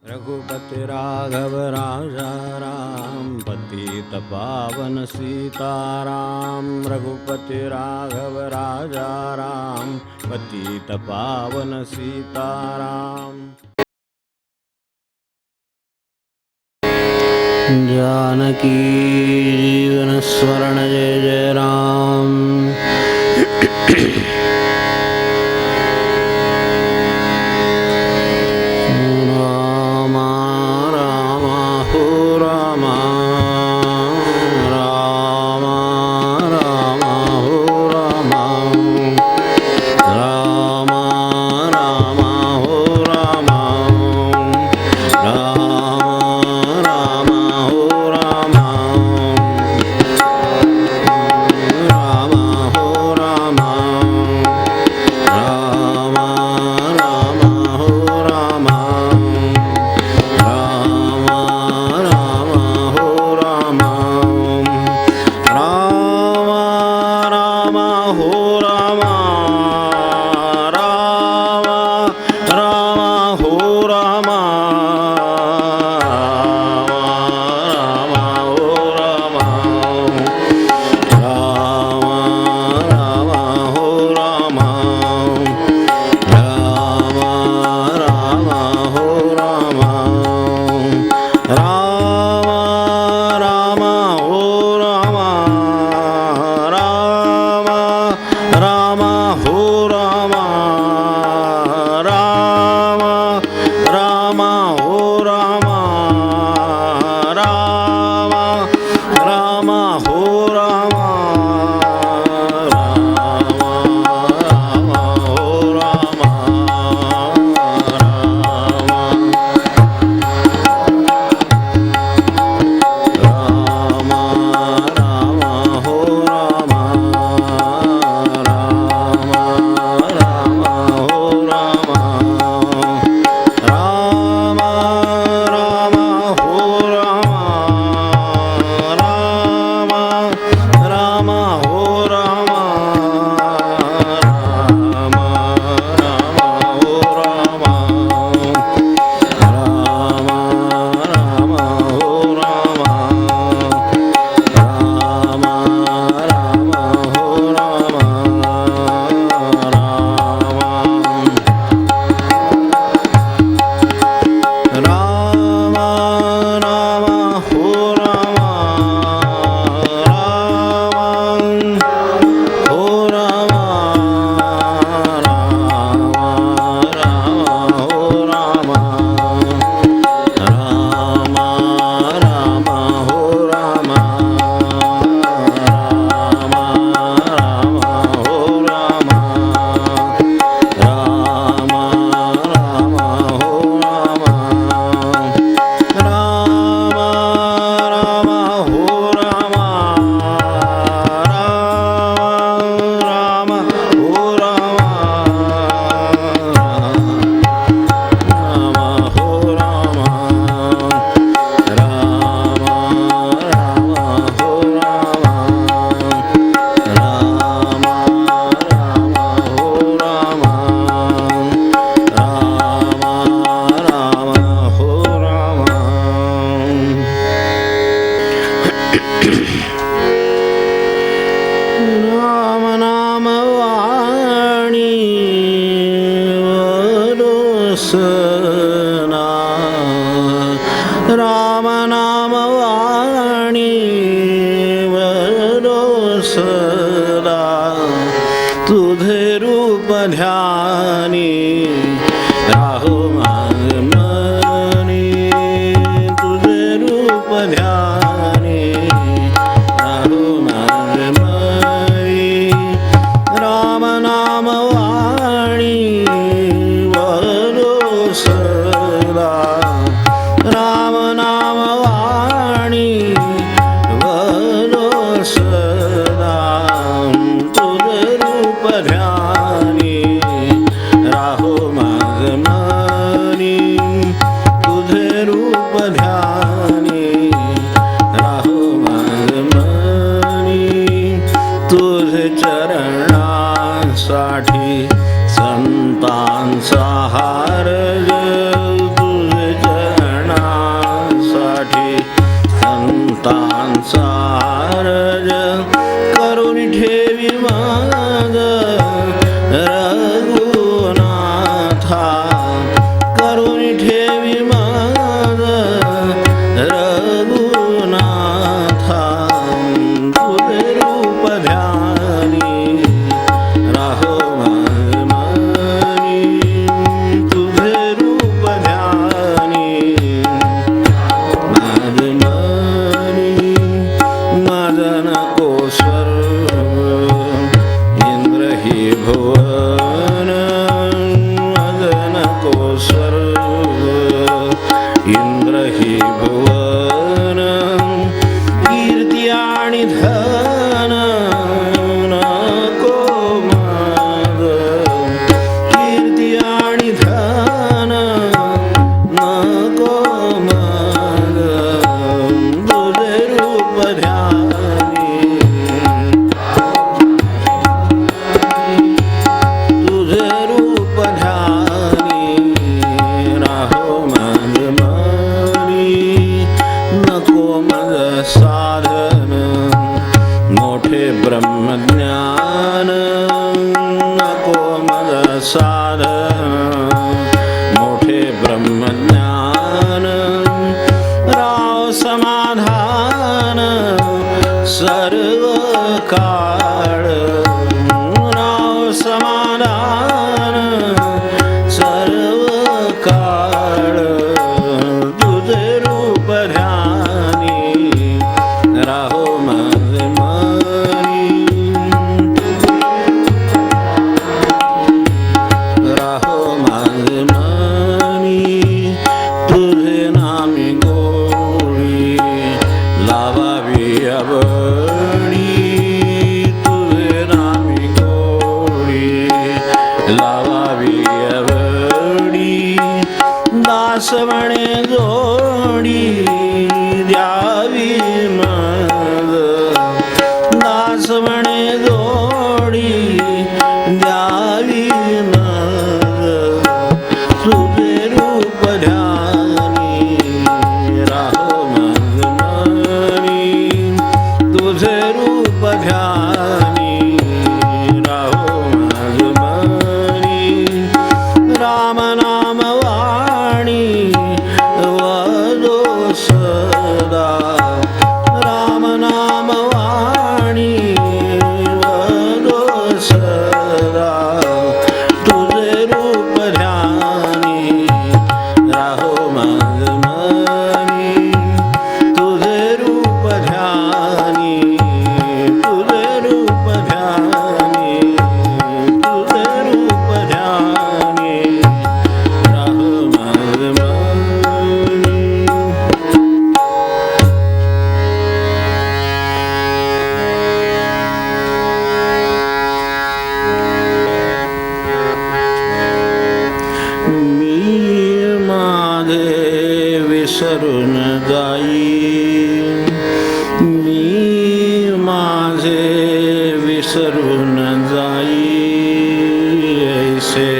रघुपति राघव राजा राम, पतित पावन सीताराम। रघुपति राघव राजा राम, पतित पावन सीताराम। जानकी जीवन स्मरण जय जय राम। राम नाम वाणी वरोसला, तुझे रूप ध्यानी राहो मनी। तुझे रूप ध्यानी राहो मनी। राम नाम वाणी वरोसला, राम नाम वाणी इंद्र हि भुवन कीर्ती आणि धन नको मग कीर्ती आणि धन नको मग तुझे रूप ध्यानी तुझे रूप ध्यानी राहो मग मनी नको मग साधन मोठे ब्रह्मज्ञान नको मग साधन मोठे ब्रह्मज्ञान राव समाधान सर्व काळ राव समाधान सर्व काळ तुझे रूप ध्यानी राहो माझे मनी राहो माझे मनी तुझे नामी गोळी लावावी आवडी तुझे नामी गोळी लावावी आवडी दास म्हणे जोडी द्यावी मग दास म्हणे जोडी द्यावी मग तुझे रूप ध्यानी राहो मग मनी तुझे रूप ध्यानी राहो मग मनी राम नाम वाणी वदो सदा राम नाम वाणी वदो सदा तुझे रूप ध्यानी राहो मग मनी तुझे रूप ध्यानी तुझे रूप ध्यानी तुझे रूप ध्यानी राहो मग मनी मी माझे विसरून जाई मी माझे विसरून जाई ऐसे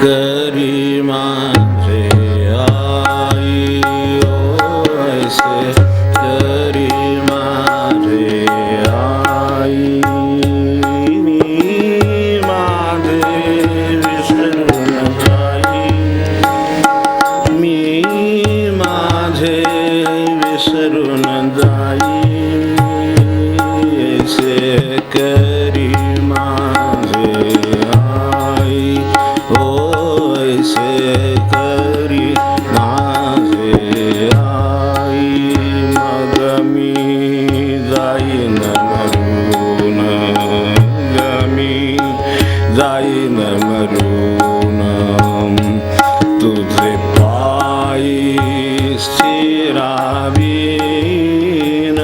करी माझे आई ओ ऐसे करी माझे आई मी माझे विसरून जाई मी माझे विसरून जाई ऐसे करी माझे आई हो ऐसे करी माझे आई मग मी जाईन मरून मी जाईन मरून तुझे पायी स्थिरावीन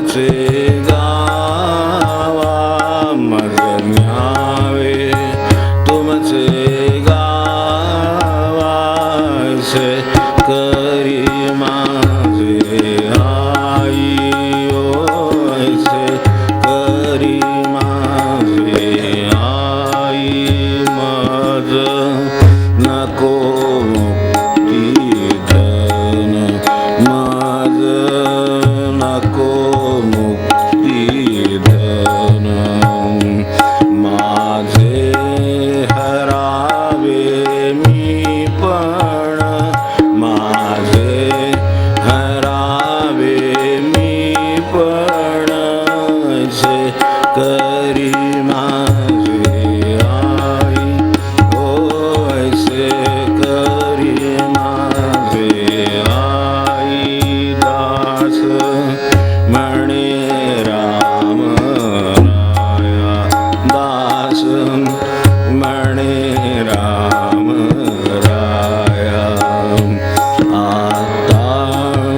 तुमसे गावा मज न्यावे, तुमसे गावा ऐसे करी माझे आई, ओ ऐसे करी माझे आई। मज नको मुक्ती धन, मज नको मुक्ती धन, माझे हरावे मी पण, माझे हरावे मी पण ऐसे करी माझे आई, ओ ऐसे करी माझे आई। दास म्हणे राम राया, दास म्हणे राम राया, आता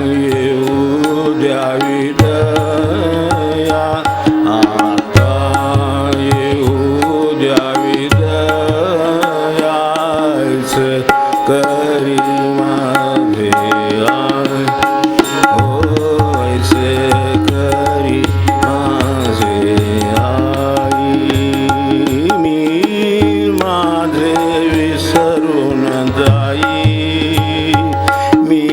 येऊ द्यावी दया, आता येऊ द्यावी दया ऐसे करी माझे आई, ओ ऐसे करी माझे आई। मी माझे विसरून जाई, मी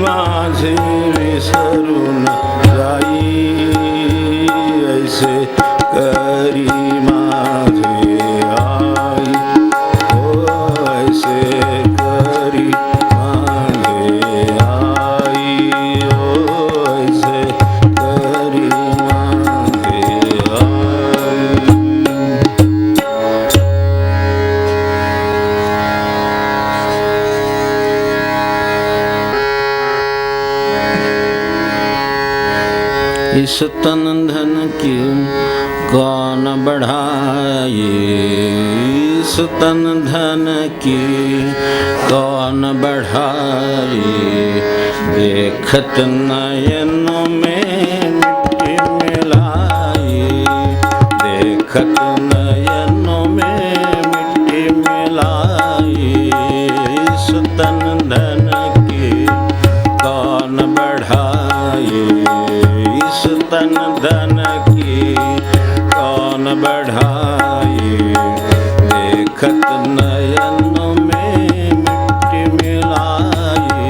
माझे विसरून जाई ऐसे करी माझे आई, ओ ऐसे करी माझे आई, ओ ऐसे करी माझे आई। इस तन धन की कौन बढ़ाए, इस तन धन की कौन बढ़ाए, देखत नयनों में मिट्टी मिलाए, देखत नयनों में मिट्टी मिलाए। इस तन धन की कौन बढ़ाए, इस तन धन की कौन बढ़ाए, देखत नयनों में मिट्टी मिलाए,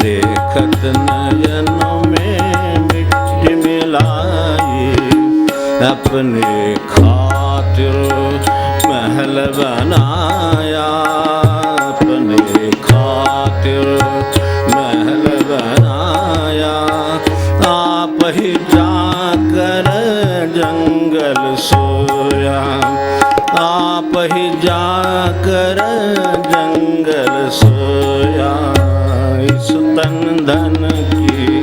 देखत नयनों में मिट्टी मिलाए। अपने खातिर महल बनाया, अपने खातिर महल बनाया, आप ही जाकर जंगल सोया, आप ही जाकर जंगल सोया। इस तन धन की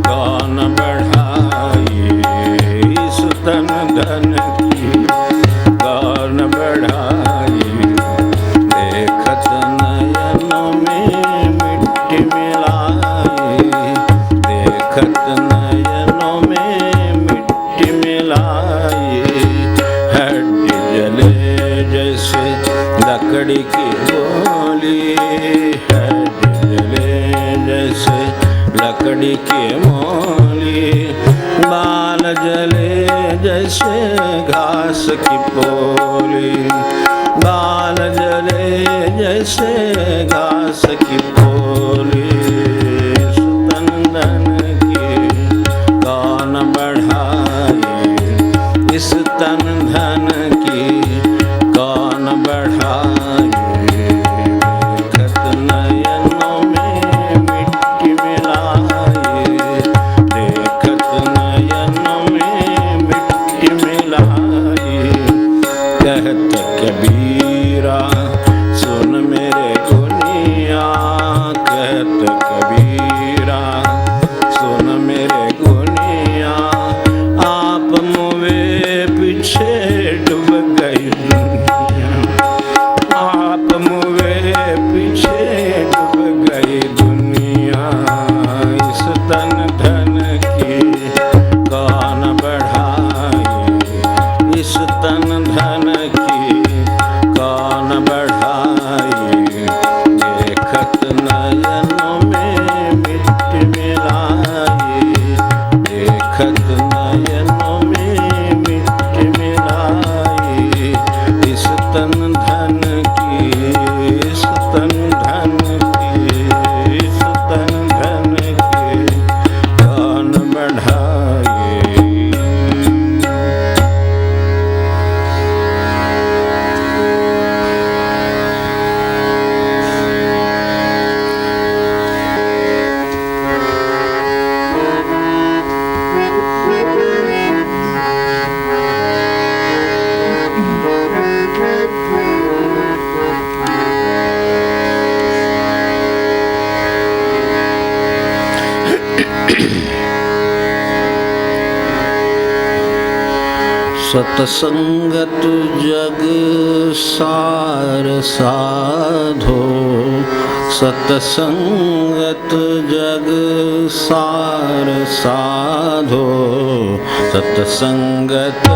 कौन बढ़ाई, इस तन धन की कौन बढ़ाई, देखत नयनों में मिट्टी मिलाए, देखत नयनों में मिट्टी मिलाए। हड्डी जले जैसे लकड़ी की गोली, हड्डी जले जैसे लकड़ी की मोली, बाल जले जैसे घास की पोली, बाल जले जैसे घास की पोली। इस तन धन की कौन बढ़ाए, इस तन धन की कौन बढ़ाए, देखत नयनों में मिट्टी मिलाए, देखत नयनों में मिट्टी मिलाए। कहत कबीरा सुन मेरे गुनिया, कहत सतसंगत जग सार साधो, सतसंगत जग सार साधो, सतसंगत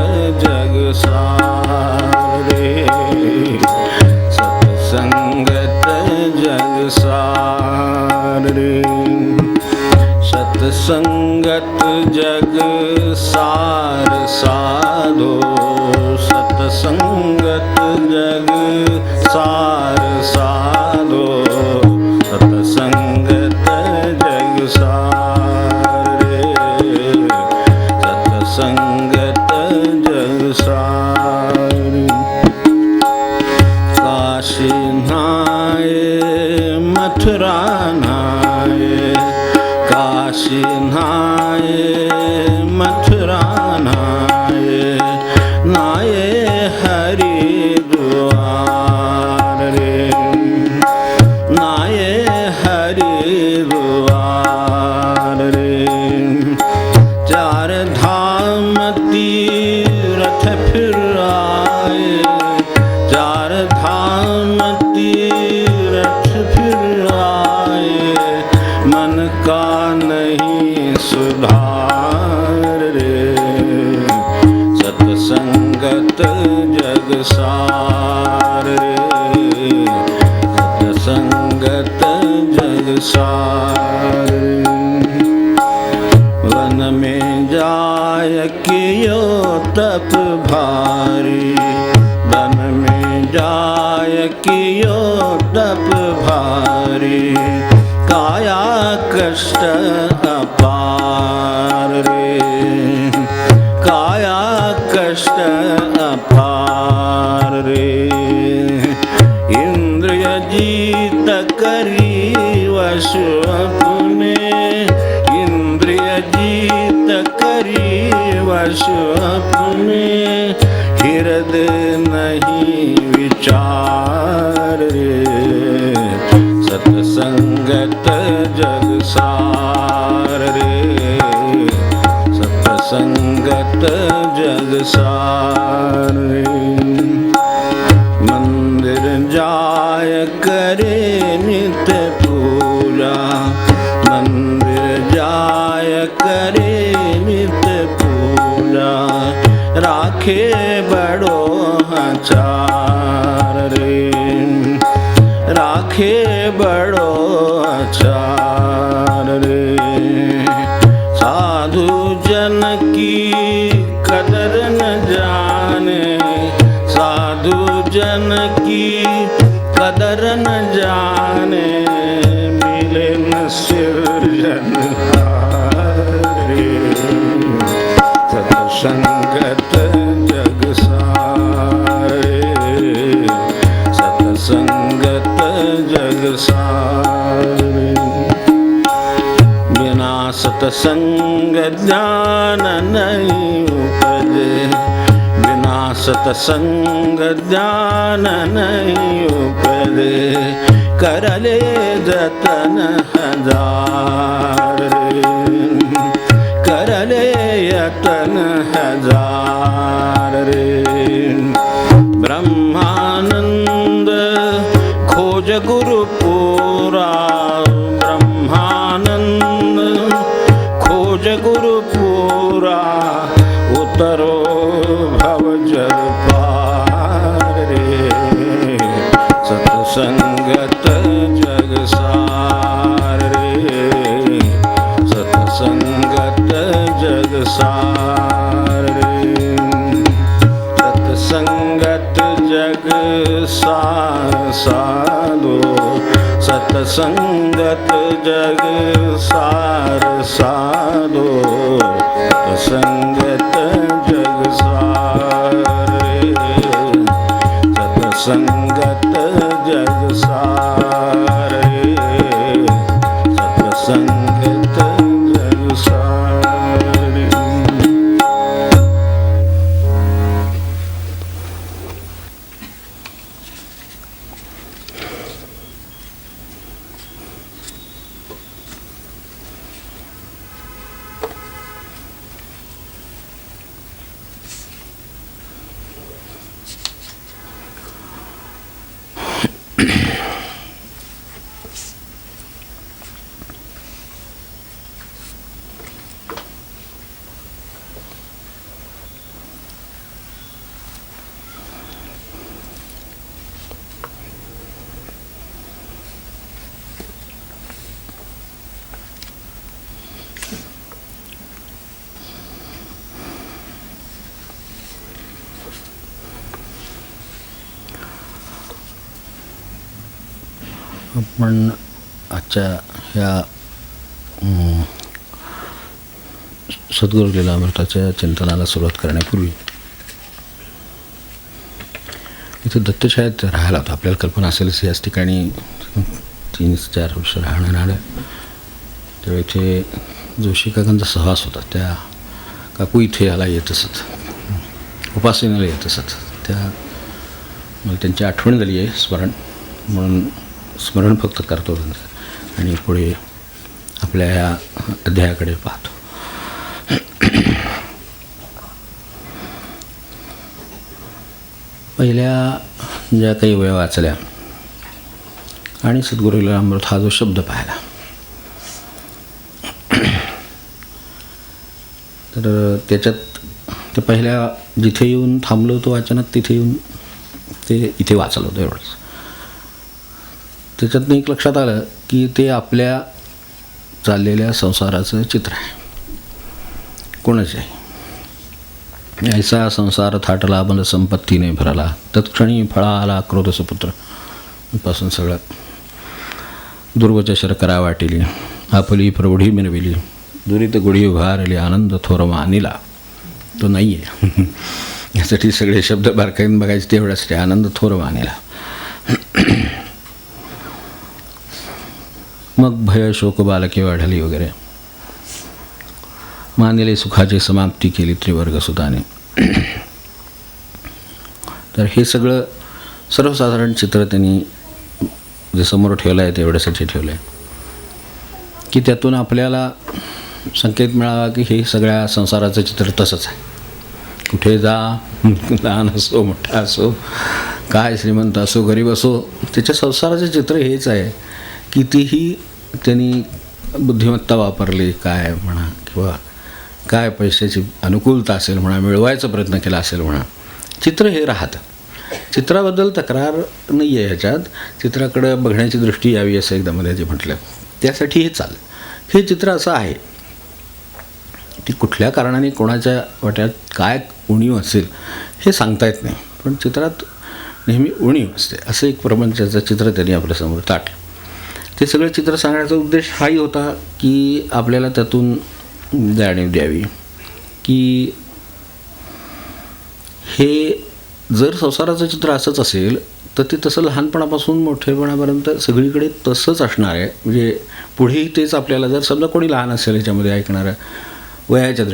जग सारे, सतसंगत जग सारे, सतसंगत जग सार साधो, सतसंगत जग सार साधो, सतसंगत जग सारे, सतसंगत जग सारे। काशी नहाए मथुरा नहाए, काशी नहाए मथुरा नहाए, नहाए हरिद्वार रे, नहाए हरिद्वार रे। चार धाम तीरथ फिर आए, चार धाम तीरथ फिर आए, मन का नहीं सुधार रे, सतसंगत जग सार रे, सतसंगत जग सार रे। वन में जाय कियो तप भारी, वन में जाय कियो तप भारी, काया कष्ट अपार रे, काया कष्ट अपार रे। इंद्रिय जीत करी वश अपने, इंद्रिय जीत करी वश अपने, हृदय नहीं विचार रे, सतसंगत जग सार रे, सतसंगत जग सार रे। मंदिर जाय करे नित्य पूजा, मंदिर जाय करे नित्य पूजा, राखे बड़ो आचार रे, राखे बड़ो आचार रे। साधु जन की कदर न जाने, साधु जन की कदर न जाने, मिले न सिरजनहारे, सतसंगत जग सारे, सतसंगत जग सारे। बिना सतसंग ज्ञान नहीं उपजे, बिना सतसंग ज्ञान नहीं उपजे, कर ले जतन हजार रे, कर ले यतन हजार रे। ब्रह्मानंद खोज गुरु पूरा, ब्रह्मानंद खोज गुरु पूरा, उतरो भव जल पार रे, सतसंगत जग सार रे, सतसंगत जग सार रे, सतसंगत जग सार साधो, सतसंगत जग सार साधो, सतसंगत जग सार रे, सतसंगत जग सार रे, सतसंगत जग सार रे। आपण आजच्या ह्या सद्गुरू लीलामृताच्या चिंतनाला सुरुवात करण्यापूर्वी इथे दत्तछायात राहायला होतं. आपल्याला कल्पना असेलच याच ठिकाणी 3-4 वर्ष राहणार. तेव्हा इथे जोशी काकांचा सहवास होता. त्या काकू इथे याला येत असत, उपासनेला येत असत. त्या मला त्यांची आठवण झाली आहे, स्मरण म्हणून स्मरण फक्त करतो त्यांचं आणि पुढे आपल्या ह्या अध्यायाकडे पाहतो. पहिल्या ज्या काही वेळा वाचल्या आणि सद्गुरू लीलामृत हा जो शब्द पाहिला, तर त्याच्यात ते पहिल्या जिथे येऊन थांबलो होतो वाचनात, तिथे येऊन ते इथे वाचलं होतं एवढंच. त्याच्यातनं एक लक्षात आलं की ते आपल्या चाललेल्या संसाराचं चित्र आहे. कोणाचे आहे? ऐसा संसार थाटला बंद संपत्तीने भरला, तत्क्षणी फळा आला क्रोधसपुत्र पासून सगळं दुर्वचशर करा वाटिली, आपली प्रौढी मिरविली, दुरित गुढी उभारली, आनंद थोर मानिला. तो नाही आहे. यासाठी सगळे शब्द बारकाईन बघायचे तेवढ्यासाठी. आनंद थोर मानिला. मग भय शोक बालके वाढली वगैरे, मानिले सुखाची समाप्ती केली त्रिवर्ग सुताने. तर हे सगळं सर्वसाधारण चित्र त्यांनी जे समोर ठेवलं आहे ते एवढ्यासाठी ठेवलं आहे की त्यातून आपल्याला संकेत मिळावा की हे सगळ्या संसाराचं चित्र तसंच आहे. कुठे जा, लहान असो मोठा असो, काय श्रीमंत असो गरीब असो, त्याच्या संसाराचं चित्र हेच आहे. कितीही त्यांनी बुद्धिमत्ता वापरली काय म्हणा, किंवा काय पैशाची अनुकूलता असेल म्हणा, मिळवायचा प्रयत्न केला असेल म्हणा, चित्र हे राहतं. चित्राबद्दल तक्रार नाही आहे ह्याच्यात. चित्राकडं बघण्याची दृष्टी यावी असं एकदा मध्ये जे म्हटलं, त्यासाठी हे चाललं. हे चित्र असं आहे की कुठल्या कारणाने कोणाच्या वाट्यात काय उणीव असेल हे सांगता येत नाही, पण चित्रात नेहमी उणीव असते. असं एक प्रपंचाचं चित्र त्यांनी आपल्यासमोर ताटलं. ते सगळं चित्र सांगण्याचा उद्देश हाही होता की आपल्याला त्यातून जाणीव द्यावी की हे जर संसाराचं चित्र असंच असेल तर ते तसं लहानपणापासून मोठेपणापर्यंत सगळीकडे तसंच असणार आहे. म्हणजे पुढेही तेच आपल्याला, जर समजा कोणी लहान असेल याच्यामध्ये ऐकणारं, वयाच्या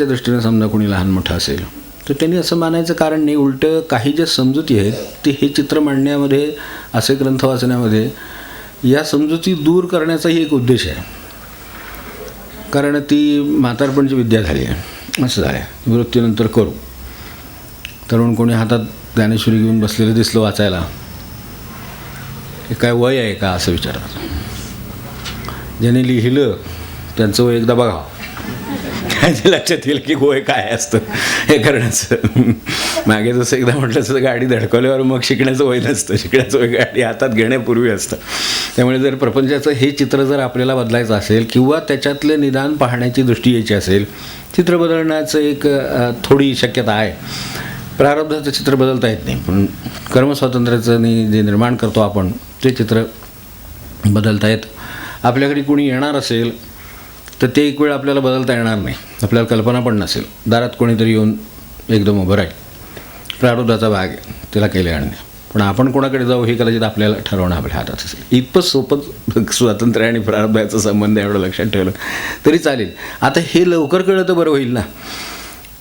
दृष्टीनं समजा कोणी लहान मोठं असेल तर त्यांनी असं मानायचं कारण नाही. उलटं काही ज्या समजुती आहेत ते हे चित्र मांडण्यामध्ये, असे ग्रंथ वाचण्यामध्ये या समजुती दूर करण्याचाही एक उद्देश आहे. कारण ती म्हातारपणची विद्या झाली आहे, असं झालं आहे. मृत्यूनंतर करू. तरुण कोणी हातात ज्ञानेश्वरी घेऊन बसलेलं दिसलं वाचायला, हे काय वय आहे का असं विचारतात. ज्याने लिहिलं त्यांचं वय एकदा बघा, काय ते लक्षात येईल की वय काय असतं हे करण्याचं. मागे जसं एकदा म्हटलं तसं गाडी धडकवल्यावर मग शिकण्याचं वय नसतं. शिकण्याचं वय गाडी हातात घेण्यापूर्वी असतं. त्यामुळे जर प्रपंचाचं हे चित्र जर आपल्याला बदलायचं असेल किंवा त्याच्यातले निदान पाहण्याची दृष्टी यायची असेल, चित्र बदलण्याचं एक थोडी शक्यता आहे. प्रारब्धाचं चित्र बदलता येत नाही, पण कर्मस्वातंत्र्याचं जे निर्माण करतो आपण ते चित्र बदलता येतं. आपल्याकडे कोणी येणार असेल तर ते एक वेळ आपल्याला बदलता येणार नाही, आपल्याला कल्पना पण नसेल. दारात कोणीतरी येऊन एकदम उभं राहील, प्रारब्धाचा भाग आहे, त्याला केले आणणे. पण आपण कोणाकडे जाऊ हे कदाचित आपल्याला ठरवणं आपल्या हातात असेल. इतपत सोपं स्वातंत्र्य आणि प्रारब्धाचा संबंध एवढं लक्षात ठेवलं तरी चालेल. आता हे लवकर कळलं तर बरं होईल ना.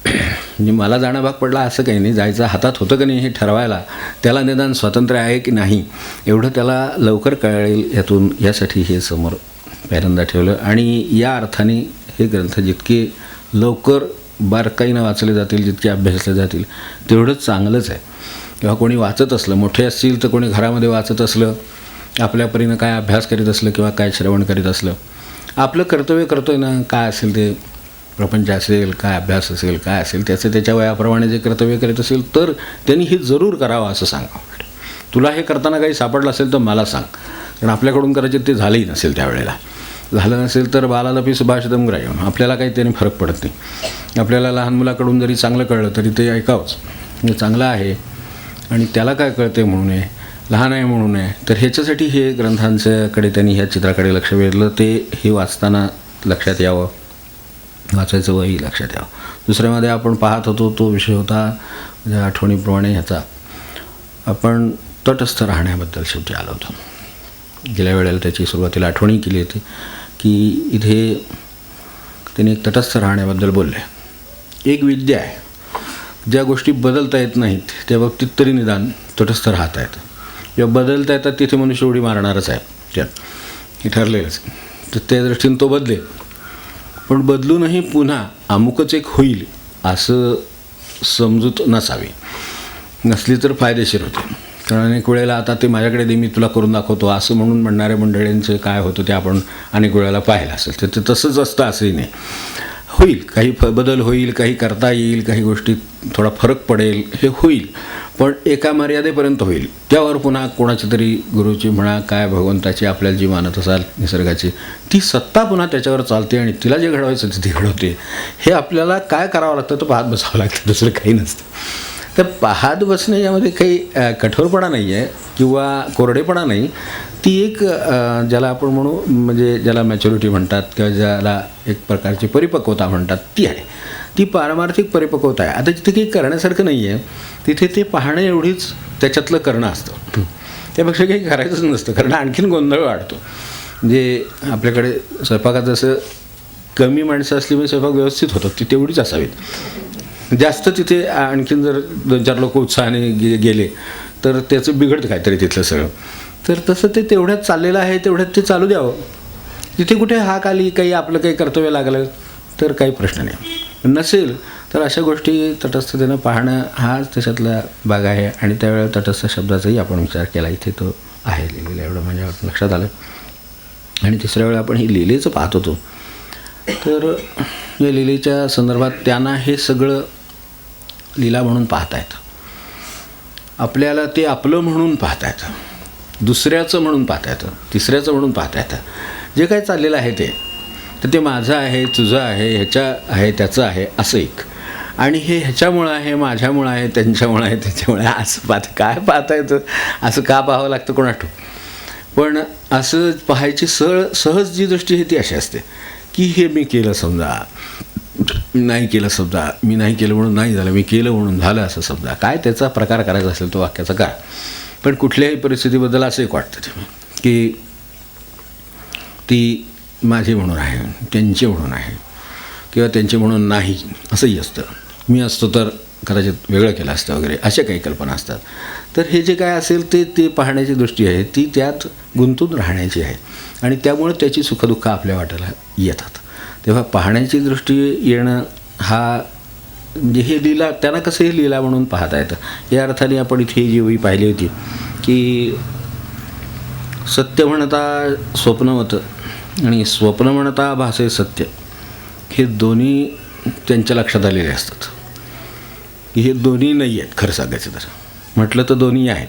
म्हणजे मला जाणं भाग पडला असं काही नाही, जायचं हातात होतं की नाही हे ठरवायला त्याला निदान स्वातंत्र्य आहे की नाही एवढं त्याला लवकर कळेल यातून, यासाठी हे समोर पहिल्यांदा ठेवलं. आणि या अर्थाने हे ग्रंथ जितके लवकर बारकाईनं वाचले जातील, जितके अभ्यासले जातील तेवढंच चांगलंच आहे. किंवा कोणी वाचत असलं, मोठे असतील तर कोणी घरामध्ये वाचत असलं, आपल्या परीनं काय अभ्यास करीत असलं किंवा काय श्रवण करीत असलं, आपलं कर्तव्य करतोय ना, काय असेल ते प्रपंच असेल, काय अभ्यास असेल, काय असेल त्याचं त्याच्या वयाप्रमाणे जे कर्तव्य करीत असेल तर त्यांनी हे जरूर करावं असं सांगावं. तुला हे करताना काही सापडलं असेल तर मला सांग, कारण आपल्याकडून कदाचित ते झालंही नसेल, त्यावेळेला झालं नसेल तर बालालपी सुभाषितम ग्राह्यम, आपल्याला काही त्याने फरक पडत नाही. आपल्याला लहान मुलाकडून जरी चांगलं कळलं तरी ते ऐकावंच, म्हणजे चांगलं आहे आणि त्याला काय कळते म्हणून लहान आहे म्हणून आहे. तर ह्याच्यासाठी हे ग्रंथांच्याकडे त्यांनी ह्या चित्राकडे लक्ष वेधलं. ते हे वाचताना लक्षात यावं, वाचायचं वही लक्षात यावं. दुसऱ्यामध्ये आपण पाहत होतो तो विषय होता म्हणजे आठवणीप्रमाणे ह्याचा आपण तटस्थ राहण्याबद्दल शेवटी आलो होतो. गेल्या वेळेला त्याची सुरुवातीला आठवणी केली होती की इथे त्यांनी एक तटस्थ राहण्याबद्दल बोलले. एक विद्या आहे, ज्या गोष्टी बदलता येत नाहीत त्या बाबतीत तरी निदान तटस्थ राहता येतं. जेव्हा बदलता येतात तिथे मनुष्य उडी मारणारच आहे, त्यात हे ठरलेलंच. तर त्या दृष्टीने तो बदलेल, पण बदलूनही पुन्हा अमुकच एक होईल असं समजूत नसावी. नसली तर फायदेशीर होते. कारण अनेक वेळेला आता ते माझ्याकडे दे मी तुला करून दाखवतो असं म्हणून म्हणणाऱ्या मंडळींचं काय होतं ते आपण अनेक वेळेला पाहिलं असेल. तर ते तसंच असतं असंही नाही. होईल काही बदल होईल, काही करता येईल, काही गोष्टीत थोडा फरक पडेल, हे होईल, पण एका मर्यादेपर्यंत होईल. त्यावर पुन्हा कोणाची तरी गुरुची म्हणा काय भगवंताची आपल्याला जी मानत असाल निसर्गाची ती सत्ता पुन्हा त्याच्यावर चालते आणि तिला जे घडवायचं ते घडवते. हे आपल्याला काय करावं लागतं तर पाहत बसावं लागतं, दुसरं काही नसतं. तर पाहत बसणे यामध्ये काही कठोरपणा नाही आहे किंवा कोरडेपणा नाही. ती एक ज्याला आपण म्हणू म्हणजे ज्याला मॅच्युरिटी म्हणतात किंवा ज्याला एक प्रकारची परिपक्वता म्हणतात ती आहे. ती पारमार्थिक परिपक्वता आहे. आता जिथे काही करण्यासारखं नाही आहे तिथे ते पाहणं एवढीच त्याच्यातलं करणं असतं. त्यापेक्षा काही करायचंच नसतं, कारण आणखीन गोंधळ वाढतो. म्हणजे आपल्याकडे स्वयंपाकात जसं कमी माणसं असली म्हणजे स्वयंपाक व्यवस्थित होतात, ती तेवढीच असावीत. जास्त तिथे आणखीन जर 2-4 लोक उत्साहाने गेले तर त्याचं बिघडतं काहीतरी तिथलं सगळं. तर तसं ते तेवढ्यात चाललेलं आहे, तेवढ्यात ते चालू द्यावं. तिथे कुठे हाक आली, काही आपलं काही कर्तव्य लागलं तर काही प्रश्न नाही. नसेल तर अशा गोष्टी तटस्थतेनं पाहणं हा त्याच्यातला भाग आहे. आणि त्यावेळेला तटस्थ शब्दाचाही आपण विचार केला, इथे तो आहे लिहिलेला, एवढं माझ्या लक्षात आलं. आणि तिसऱ्या वेळा आपण ही लिहिलेचं पाहत होतो. तर या लिहिलेच्या संदर्भात त्यांना हे सगळं लीला म्हणून पाहता येतं. आपल्याला ते आपलं म्हणून पाहता येतं, दुसऱ्याचं म्हणून पाहता येतं, तिसऱ्याचं म्हणून पाहता येतं. जे काही चाललेलं आहे तर ते माझं आहे, तुझं आहे, ह्याच्या आहे, त्याचं आहे असं एक. आणि हे ह्याच्यामुळं आहे, माझ्यामुळं आहे, त्यांच्यामुळं आहे, त्याच्यामुळे असं काय पाहता येतं, असं का पाहावं लागतं कोणाला ठाऊक. पण असं पाहायची सहज जी दृष्टी आहे ती अशी असते की हे मी केलं समजा, नाही केलं समजा, मी नाही केलं म्हणून नाही झालं, मी केलं म्हणून झालं असं समजा. काय त्याचा प्रकार करायचा असेल तो वाक्याचा काय. पण कुठल्याही परिस्थितीबद्दल असं एक वाटतं की ती माझी म्हणून आहे, त्यांची म्हणून आहे किंवा त्यांचे म्हणून नाही असंही असतं. मी असतो तर कदाचित वेगळं केलं असतं वगैरे, अशा काही कल्पना असतात. तर हे जे काय असेल ते पाहण्याची दृष्टी आहे ती त्यात गुंतून राहण्याची आहे. आणि त्यामुळे त्याची सुखदुःख आपल्या वाट्याला येतात. तेव्हा पाहण्याची दृष्टी येणं हा म्हणजे हे लीला, त्यांना कसं हे लीला म्हणून पाहता येतं. या अर्थाने आपण इथे जी वही पाहिली होती की सत्य म्हणता स्वप्नवत आणि स्वप्न म्हणता भासे सत्य, हे दोन्ही त्यांच्या लक्षात आलेले असतात. हे दोन्ही नाही आहेत खरं सांगायचं तर. म्हटलं तर दोन्ही आहेत.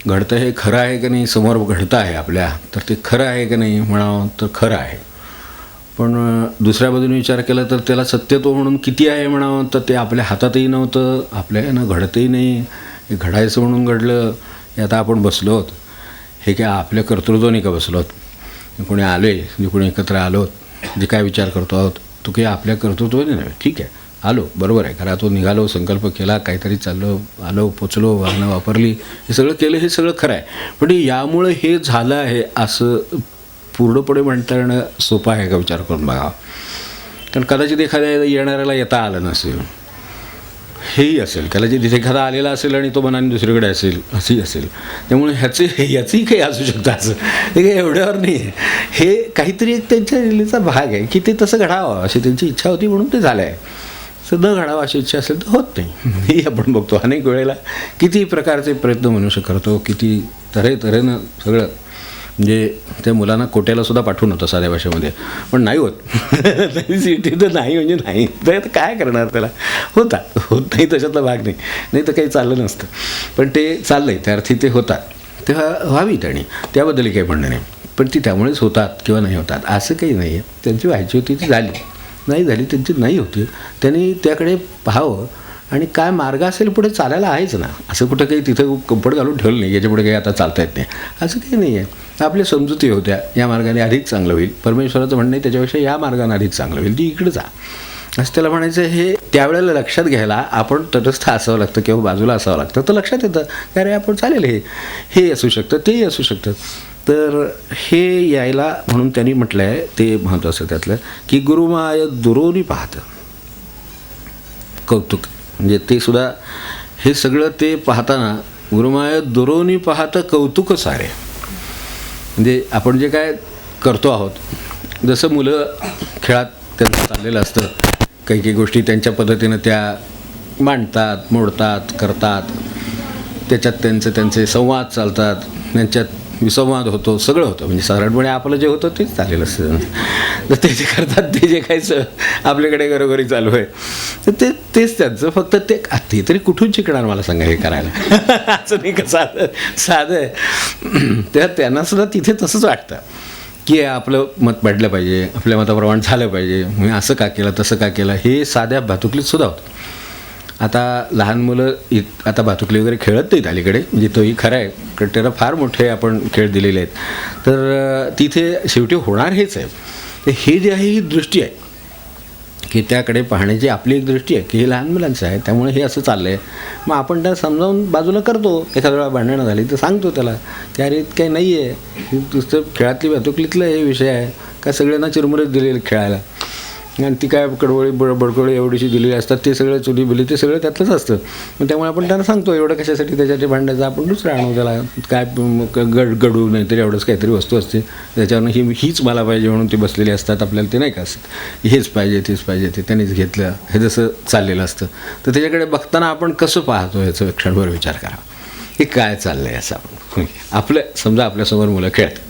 घडतं हे खरं आहे की नाही, समोर घडतं आहे आपल्या, तर ते खरं आहे की नाही म्हणावं तर खरं आहे. पण दुसऱ्या बाजूने विचार केला तर त्याला सत्यत्व म्हणून किती आहे म्हणावं तर ते आपल्या हातातही नव्हतं, आपल्या यानं घडतही नाही. हे घडायचं म्हणून घडलं. हे आता आपण बसलो आहोत, हे काय आपल्या कर्तृत्वाने का बसलो आहोत. कोणी आलो आहे, जे कोणी एकत्र आलो आहोत, जे काय विचार करतो आहोत तो काही आपल्या कर्तृत्वाने नव्हे. ठीक आहे, आलो, बरोबर आहे, घरातून निघालो, संकल्प केला, काहीतरी चाललो, आलो, पोचलो, वाहनं वापरली, हे सगळं केलं, हे सगळं खरं आहे. पण यामुळे हे झालं आहे असं पूर्णपणे म्हणता येणं सोपं आहे का विचार करून बघावं. कारण कदाचित एखाद्या येणाऱ्याला येता आलं नसेल, हेही असेल. कदाचित तिथे एखादा आलेला असेल आणि तो मनाने दुसरीकडे असेल, असंही असेल. त्यामुळे याचंही काही असू शकतं. असं ते काही एवढ्यावर नाही आहे. हे काहीतरी एक त्यांच्या लिलेचा भाग आहे की ते तसं घडावं अशी त्यांची इच्छा होती म्हणून ते झालं आहे. तर न घडावं अशी इच्छा असेल तर होत नाही. हे आपण बघतो अनेक वेळेला किती प्रकारचे प्रयत्न मनुष्य करतो, किती तऱ्हेनं सगळं. म्हणजे त्या मुलांना कोट्यालासुद्धा पाठवून होतं साध्या भाषेमध्ये, पण नाही होत. सिटी तर नाही म्हणजे नाही, तर काय करणार त्याला. होत नाही तशातला भाग नाही तर काही चाललं नसतं. पण ते चाललं आहे त्या अर्थी ते होतात. तेव्हा व्हावीत आणि त्याबद्दलही काही म्हणणं नाही. पण ती त्यामुळेच होतात किंवा नाही होतात असं काही नाही आहे. त्यांची व्हायची होती ती झाली, नाही झाली त्यांची नाही होती. त्यांनी त्याकडे पाहावं आणि काय मार्ग असेल पुढे चालायला आहेच ना. असं कुठं काही तिथं कंपड घालून ठेवलं नाही, याच्या पुढे काही आता चालता येत नाही असं काही नाही आहे. आपल्या समजुती होत्या, या मार्गाने अधिक चांगलं होईल. परमेश्वराचं म्हणणं आहे त्याच्यापेक्षा या मार्गाने अधिक चांगलं होईल, ती इकडं जा असं त्याला म्हणायचं. हे त्यावेळेला लक्षात घ्यायला आपण तटस्थ असावं लागतं किंवा बाजूला असावं लागतं. तर लक्षात येतं की अरे आपण चालेल, हे असू शकतं, तेही असू शकतं. तर हे यायला म्हणून त्यांनी म्हटलं आहे, ते महत्त्वाचं त्यातलं की गुरुमाय दुरोनी पाहतं कौतुक. म्हणजे ते सुद्धा हे सगळं ते पाहताना गुरुमाय दुरोनी पाहतं कौतुक सारे. म्हणजे आपण जे काय करतो आहोत, जसं मुलं खेळात त्यांचं चाललेलं असतं, काही काही गोष्टी त्यांच्या पद्धतीनं त्या मांडतात, मोडतात, करतात, त्याच्यात त्यांचे संवाद चालतात, त्यांच्यात विसंवाद होतो, सगळं होतं. म्हणजे साधारणपणे आपलं जे होतं तेच चाललेलं असतं. तर ते जे करतात, ते जे काही आपल्याकडे घरोघरी चालू आहे, तर तेच त्यांचं. फक्त ते तरी कुठून शिकणार मला सांगा हे करायला असं नाही का, साधं आहे. त्या त्यांना सुद्धा तिथे तसंच वाटतं की आपलं मत पडलं पाहिजे, आपल्या मताप्रमाणे झालं पाहिजे, मी असं का केलं, तसं का केलं, हे साध्या भातुकलीत सुद्धा होतं. आता लहान मुलं आता भातुकली वगैरे खेळत नाहीत अलीकडे, म्हणजे तोही खरं आहे, कारण त्याला फार मोठे आपण खेळ दिलेले आहेत. तर तिथे शेवटी होणार हेच आहे. हे जे आहे ही दृष्टी आहे की त्याकडे पाहण्याची आपली एक दृष्टी आहे की हे लहान मुलांचं आहे, त्यामुळे हे असं चाललं आहे. मग आपण त्याला समजावून बाजूला करतो. एखाद्या वेळा भांडणं झाली तर सांगतो त्याला की अरे काही नाही आहे, नुसतं खेळातली भातुकलीतलं हे विषय आहे का, सगळ्यांना चिरमुरेच दिलेले खेळायला, आणि ती काय कडवळी बडकवळी एवढीशी दिलेली असतात, ते सगळं चुली बिली ते सगळं त्यातलंच असतं. मग त्यामुळे आपण त्यांना सांगतो एवढं कशासाठी त्याच्यासाठी भांडायचं, आपण दुसरं आणू त्याला, काय गडू नाही तरी एवढंच काहीतरी वस्तू असते त्याच्यावरनं हीच मला पाहिजे म्हणून ते बसलेले असतात. आपल्याला ते नाही का असत, हेच पाहिजे तेच पाहिजे, ते त्यांनीच घेतलं, हे जसं चाललेलं असतं. तर त्याच्याकडे बघताना आपण कसं पाहतो याचं क्षणभर विचार करावा. हे काय चाललं आहे असं आपण आपलं समजा आपल्यासमोर मुलं खेळतात,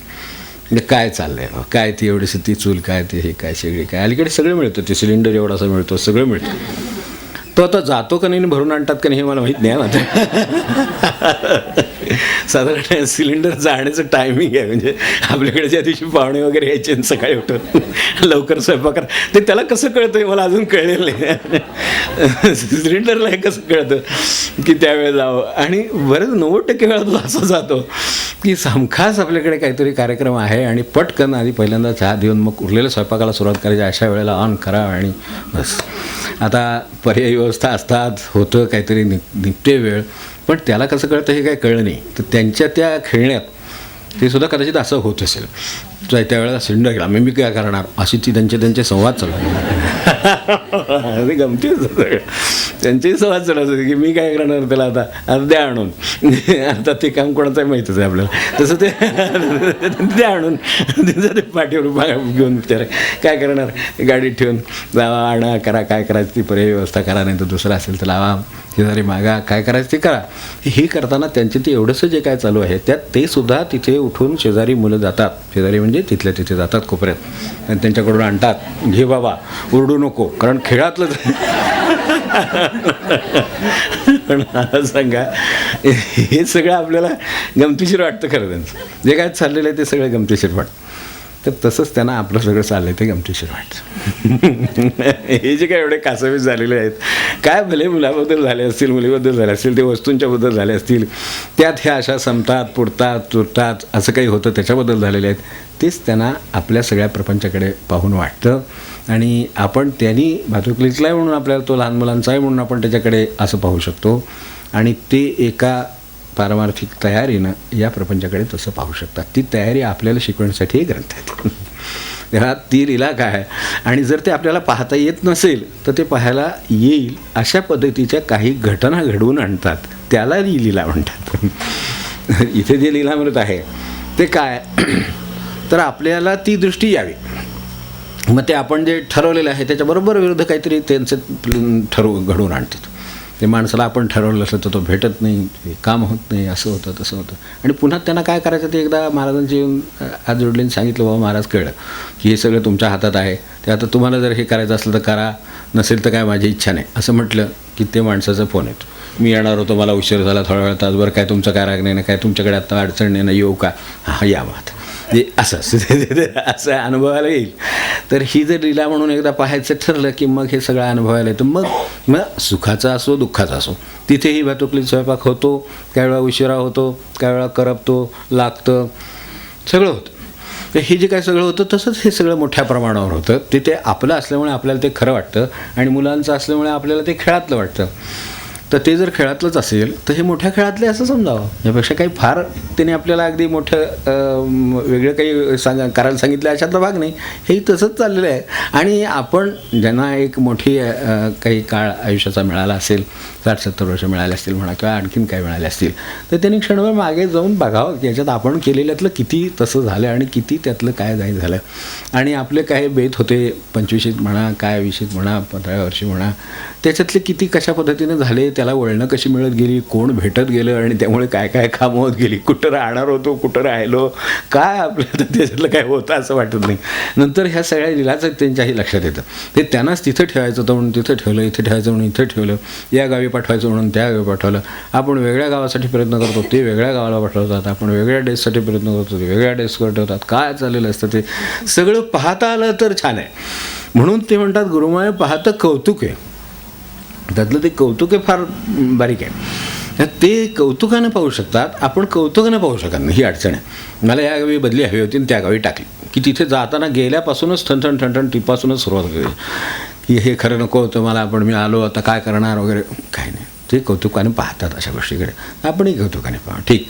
म्हणजे काय चाललं आहे, काय ती एवढीशी ती चूल, काय ते हे काय शेगडी काय, अलीकडे सगळं मिळतं, ते सिलेंडर एवढासा मिळतो, सगळं मिळतं. तो आता जातो का नाही भरून आणतात का नाही हे मला माहीत नाही मात्र साधारण सिलेंडर जाण्याचं टायमिंग आहे. म्हणजे आपल्याकडे ज्या दिवशी पाहुणे वगैरे यायचे सकाळी उठून लवकर स्वयंपाक ते त्याला कसं कळतं हे मला अजून कळलेलं नाही. सिलेंडरला हे कसं कळतं की त्यावेळेस जावं, आणि बरेच 90% वेळा तो असा जातो की समखास आपल्याकडे काहीतरी कार्यक्रम आहे आणि पटकन आधी पहिल्यांदा चहा देऊन मग उरलेल्या स्वयंपाकाला सुरुवात करायची. अशा वेळेला ऑन करा आणि बस. आता पर्यायी व्यवस्था असतात, होतं काहीतरी निघते वेळ, पण त्याला कसं कळतं हे काही कळलं नाही. तर त्यांच्या त्या खेळण्यात ते सुद्धा कदाचित असं होत असेल, त्यावेळेला सिलेंडर गेला मी काय करणार, अशी ती त्यांचे संवाद चालू गमती सगळं. त्यांचेही संवाद चालत होते की मी काय करणार त्याला, आता द्या आणून, आता ते काम कोणाचं माहीतच आहे आपल्याला. तसं ते द्या आणून तिचं ते पाठीवर घेऊन विचार काय करणार, गाडीत ठेवून जावा, आणा, करा, काय करायचं ती पर्यायी व्यवस्था करा, नाही तर दुसरं असेल तर लावा, शेजारी मागा, काय करायचं ते करा. हे करताना त्यांचे ते एवढंसं जे काय चालू आहे त्यात ते सुद्धा तिथे उठून शेजारी मुलं जातात, शेजारी म्हणजे तिथल्या तिथे जातात कोपऱ्यात, आणि त्यांच्याकडून आणतात, घे बाबा ओरडू नको, कारण खेळातलं पण सांगा हे सगळं आपल्याला गमतीशीर वाटतं खरं. त्यांचं जे काय चाललेलं आहे ते सगळं गमतीशीर वाटतं. तर तसंच त्यांना आपलं सगळं चाललं आहे ते गमतीशीर वाटतं. हे जे काय एवढे कासावीस झालेले आहेत, काय भले मुलाबद्दल झाले असतील, मुलीबद्दल झाले असतील, ते वस्तूंच्याबद्दल झाले असतील, त्यात ह्या अशा संपतात, पुरतात, तुरतात, असं काही होतं त्याच्याबद्दल झालेले आहेत, तेच त्यांना आपल्या सगळ्या प्रपंचाकडे पाहून वाटतं. आणि आपण त्यांनी भातुकलीतला आहे म्हणून आपल्याला तो लहान मुलांचा आहे म्हणून आपण त्याच्याकडे असं पाहू शकतो, आणि ते एका पारमार्थिक तयारीनं या प्रपंचाकडे तसं पाहू शकतात. ती तयारी आपल्याला शिकवण्यासाठी हे ग्रंथ आहेत. तेव्हा ती लीला काय आहे, आणि जर ते आपल्याला पाहता येत नसेल तर ते पाहायला येईल अशा पद्धतीच्या काही घटना घडवून आणतात, त्याला लीला म्हणतात. इथे जे लीलामृत आहे ते काय, तर आपल्याला ती दृष्टी यावी. मग ते आपण जे ठरवलेलं आहे त्याच्याबरोबर विरुद्ध काहीतरी त्यांचं घडवून आणतात. ते माणसाला आपण ठरवलं असलं तर तो भेटत नाही, काम होत नाही, असं होतं तसं होतं. आणि पुन्हा त्यांना काय करायचं ते एकदा महाराजांची येऊन हात जोडले सांगितलं, बाबा महाराज कळलं की हे सगळं तुमच्या हातात आहे, ते आता तुम्हाला जर हे करायचं असलं तर करा, नसेल तर काय माझी इच्छा नाही, असं म्हटलं की ते माणसाचा फोन येतो, मी येणार होतो, मला उशीर झाला, थोडा वेळ तासभर, काय तुमचं काय राग नाही ना, काय तुमच्याकडे आता अडचण नाही ना, येऊ का, हा या मग. जे असं असं अनुभवायला येईल. तर ही जर लीला म्हणून एकदा पाहायचं ठरलं की मग हे सगळं अनुभवायला येतं. मग सुखाचा असो दुःखाचा असो तिथेही भातुकलीत स्वयंपाक होतो, काही वेळा उशिरा होतो, काही वेळा करपतो, लागतं, सगळं होतं. तर हे जे काय सगळं होतं तसंच हे सगळं मोठ्या प्रमाणावर होतं. तिथे आपलं असल्यामुळे आपल्याला ते खरं वाटतं आणि मुलांचं असल्यामुळे आपल्याला ते खेळातलं वाटतं. तर ते जर खेळातलंच असेल तर हे मोठ्या खेळातले असं समजावं. यापेक्षा काही फार त्याने आपल्याला अगदी मोठं वेगळं काही करायला सांगितलं अशातला भाग नाही. हेही तसंच चाललेलं आहे. आणि आपण ज्यांना एक मोठी काही काळ आयुष्याचा मिळाला असेल, 60-70 वर्ष मिळाले असतील म्हणा किंवा आणखीन काय मिळाले असतील, तर त्यांनी क्षणभर मागे जाऊन बघावं की याच्यात आपण केलेल्यातलं किती तसं झालं आणि किती त्यातलं काय नाही झालं. आणि आपले काय बेत होते 25शीत म्हणा, काय 20शीत म्हणा, 15व्या वर्षी म्हणा, त्याच्यातले किती कशा पद्धतीने झाले, त्याला वळणं कशी मिळत गेली, कोण भेटत गेलं आणि त्यामुळे काय काय कामं होत गेली, कुठं राहणार होतो, कुठं राहिलो, काय आपल्याला त्याच्यातलं काय होतं असं वाटत नाही. नंतर ह्या सगळ्या लीलाचं त्यांच्याही लक्षात येतं. ते त्यांनाच तिथं ठेवायचं होतं म्हणून तिथं ठेवलं, इथे ठेवायचं म्हणून इथं ठेवलं, या गावी पाठवायचं म्हणून त्या गावी पाठवलं. आपण वेगळ्या गावासाठी प्रयत्न करतो, ते वेगळ्या गावाला पाठवतात. आपण वेगळ्या डेस्कसाठी प्रयत्न करतो, ते वेगळ्या डेस्कवर ठेवतात. काय चाललेलं असतं ते सगळं पाहता आलं तर छान आहे. म्हणून ते म्हणतात गुरुमाया पाहतं कौतुक आहे. त्यातलं ते कौतुक आहे फार बारीक आहे. ते कौतुकानं पाहू शकतात, आपण कौतुकानं पाहू शकत नाही. ही अडचण आहे. मला या गावी बदली हवी होती आणि त्या गावी टाकली की तिथे जाताना गेल्यापासूनच ठणठण तिथपासूनच सुरुवात होते की हे खरं नको होतं मला, पण मी आलो आता काय करणार वगैरे. काही नाही, ते कौतुकाने पाहतात अशा गोष्टीकडे. आपणही कौतुकाने पाहू. ठीक,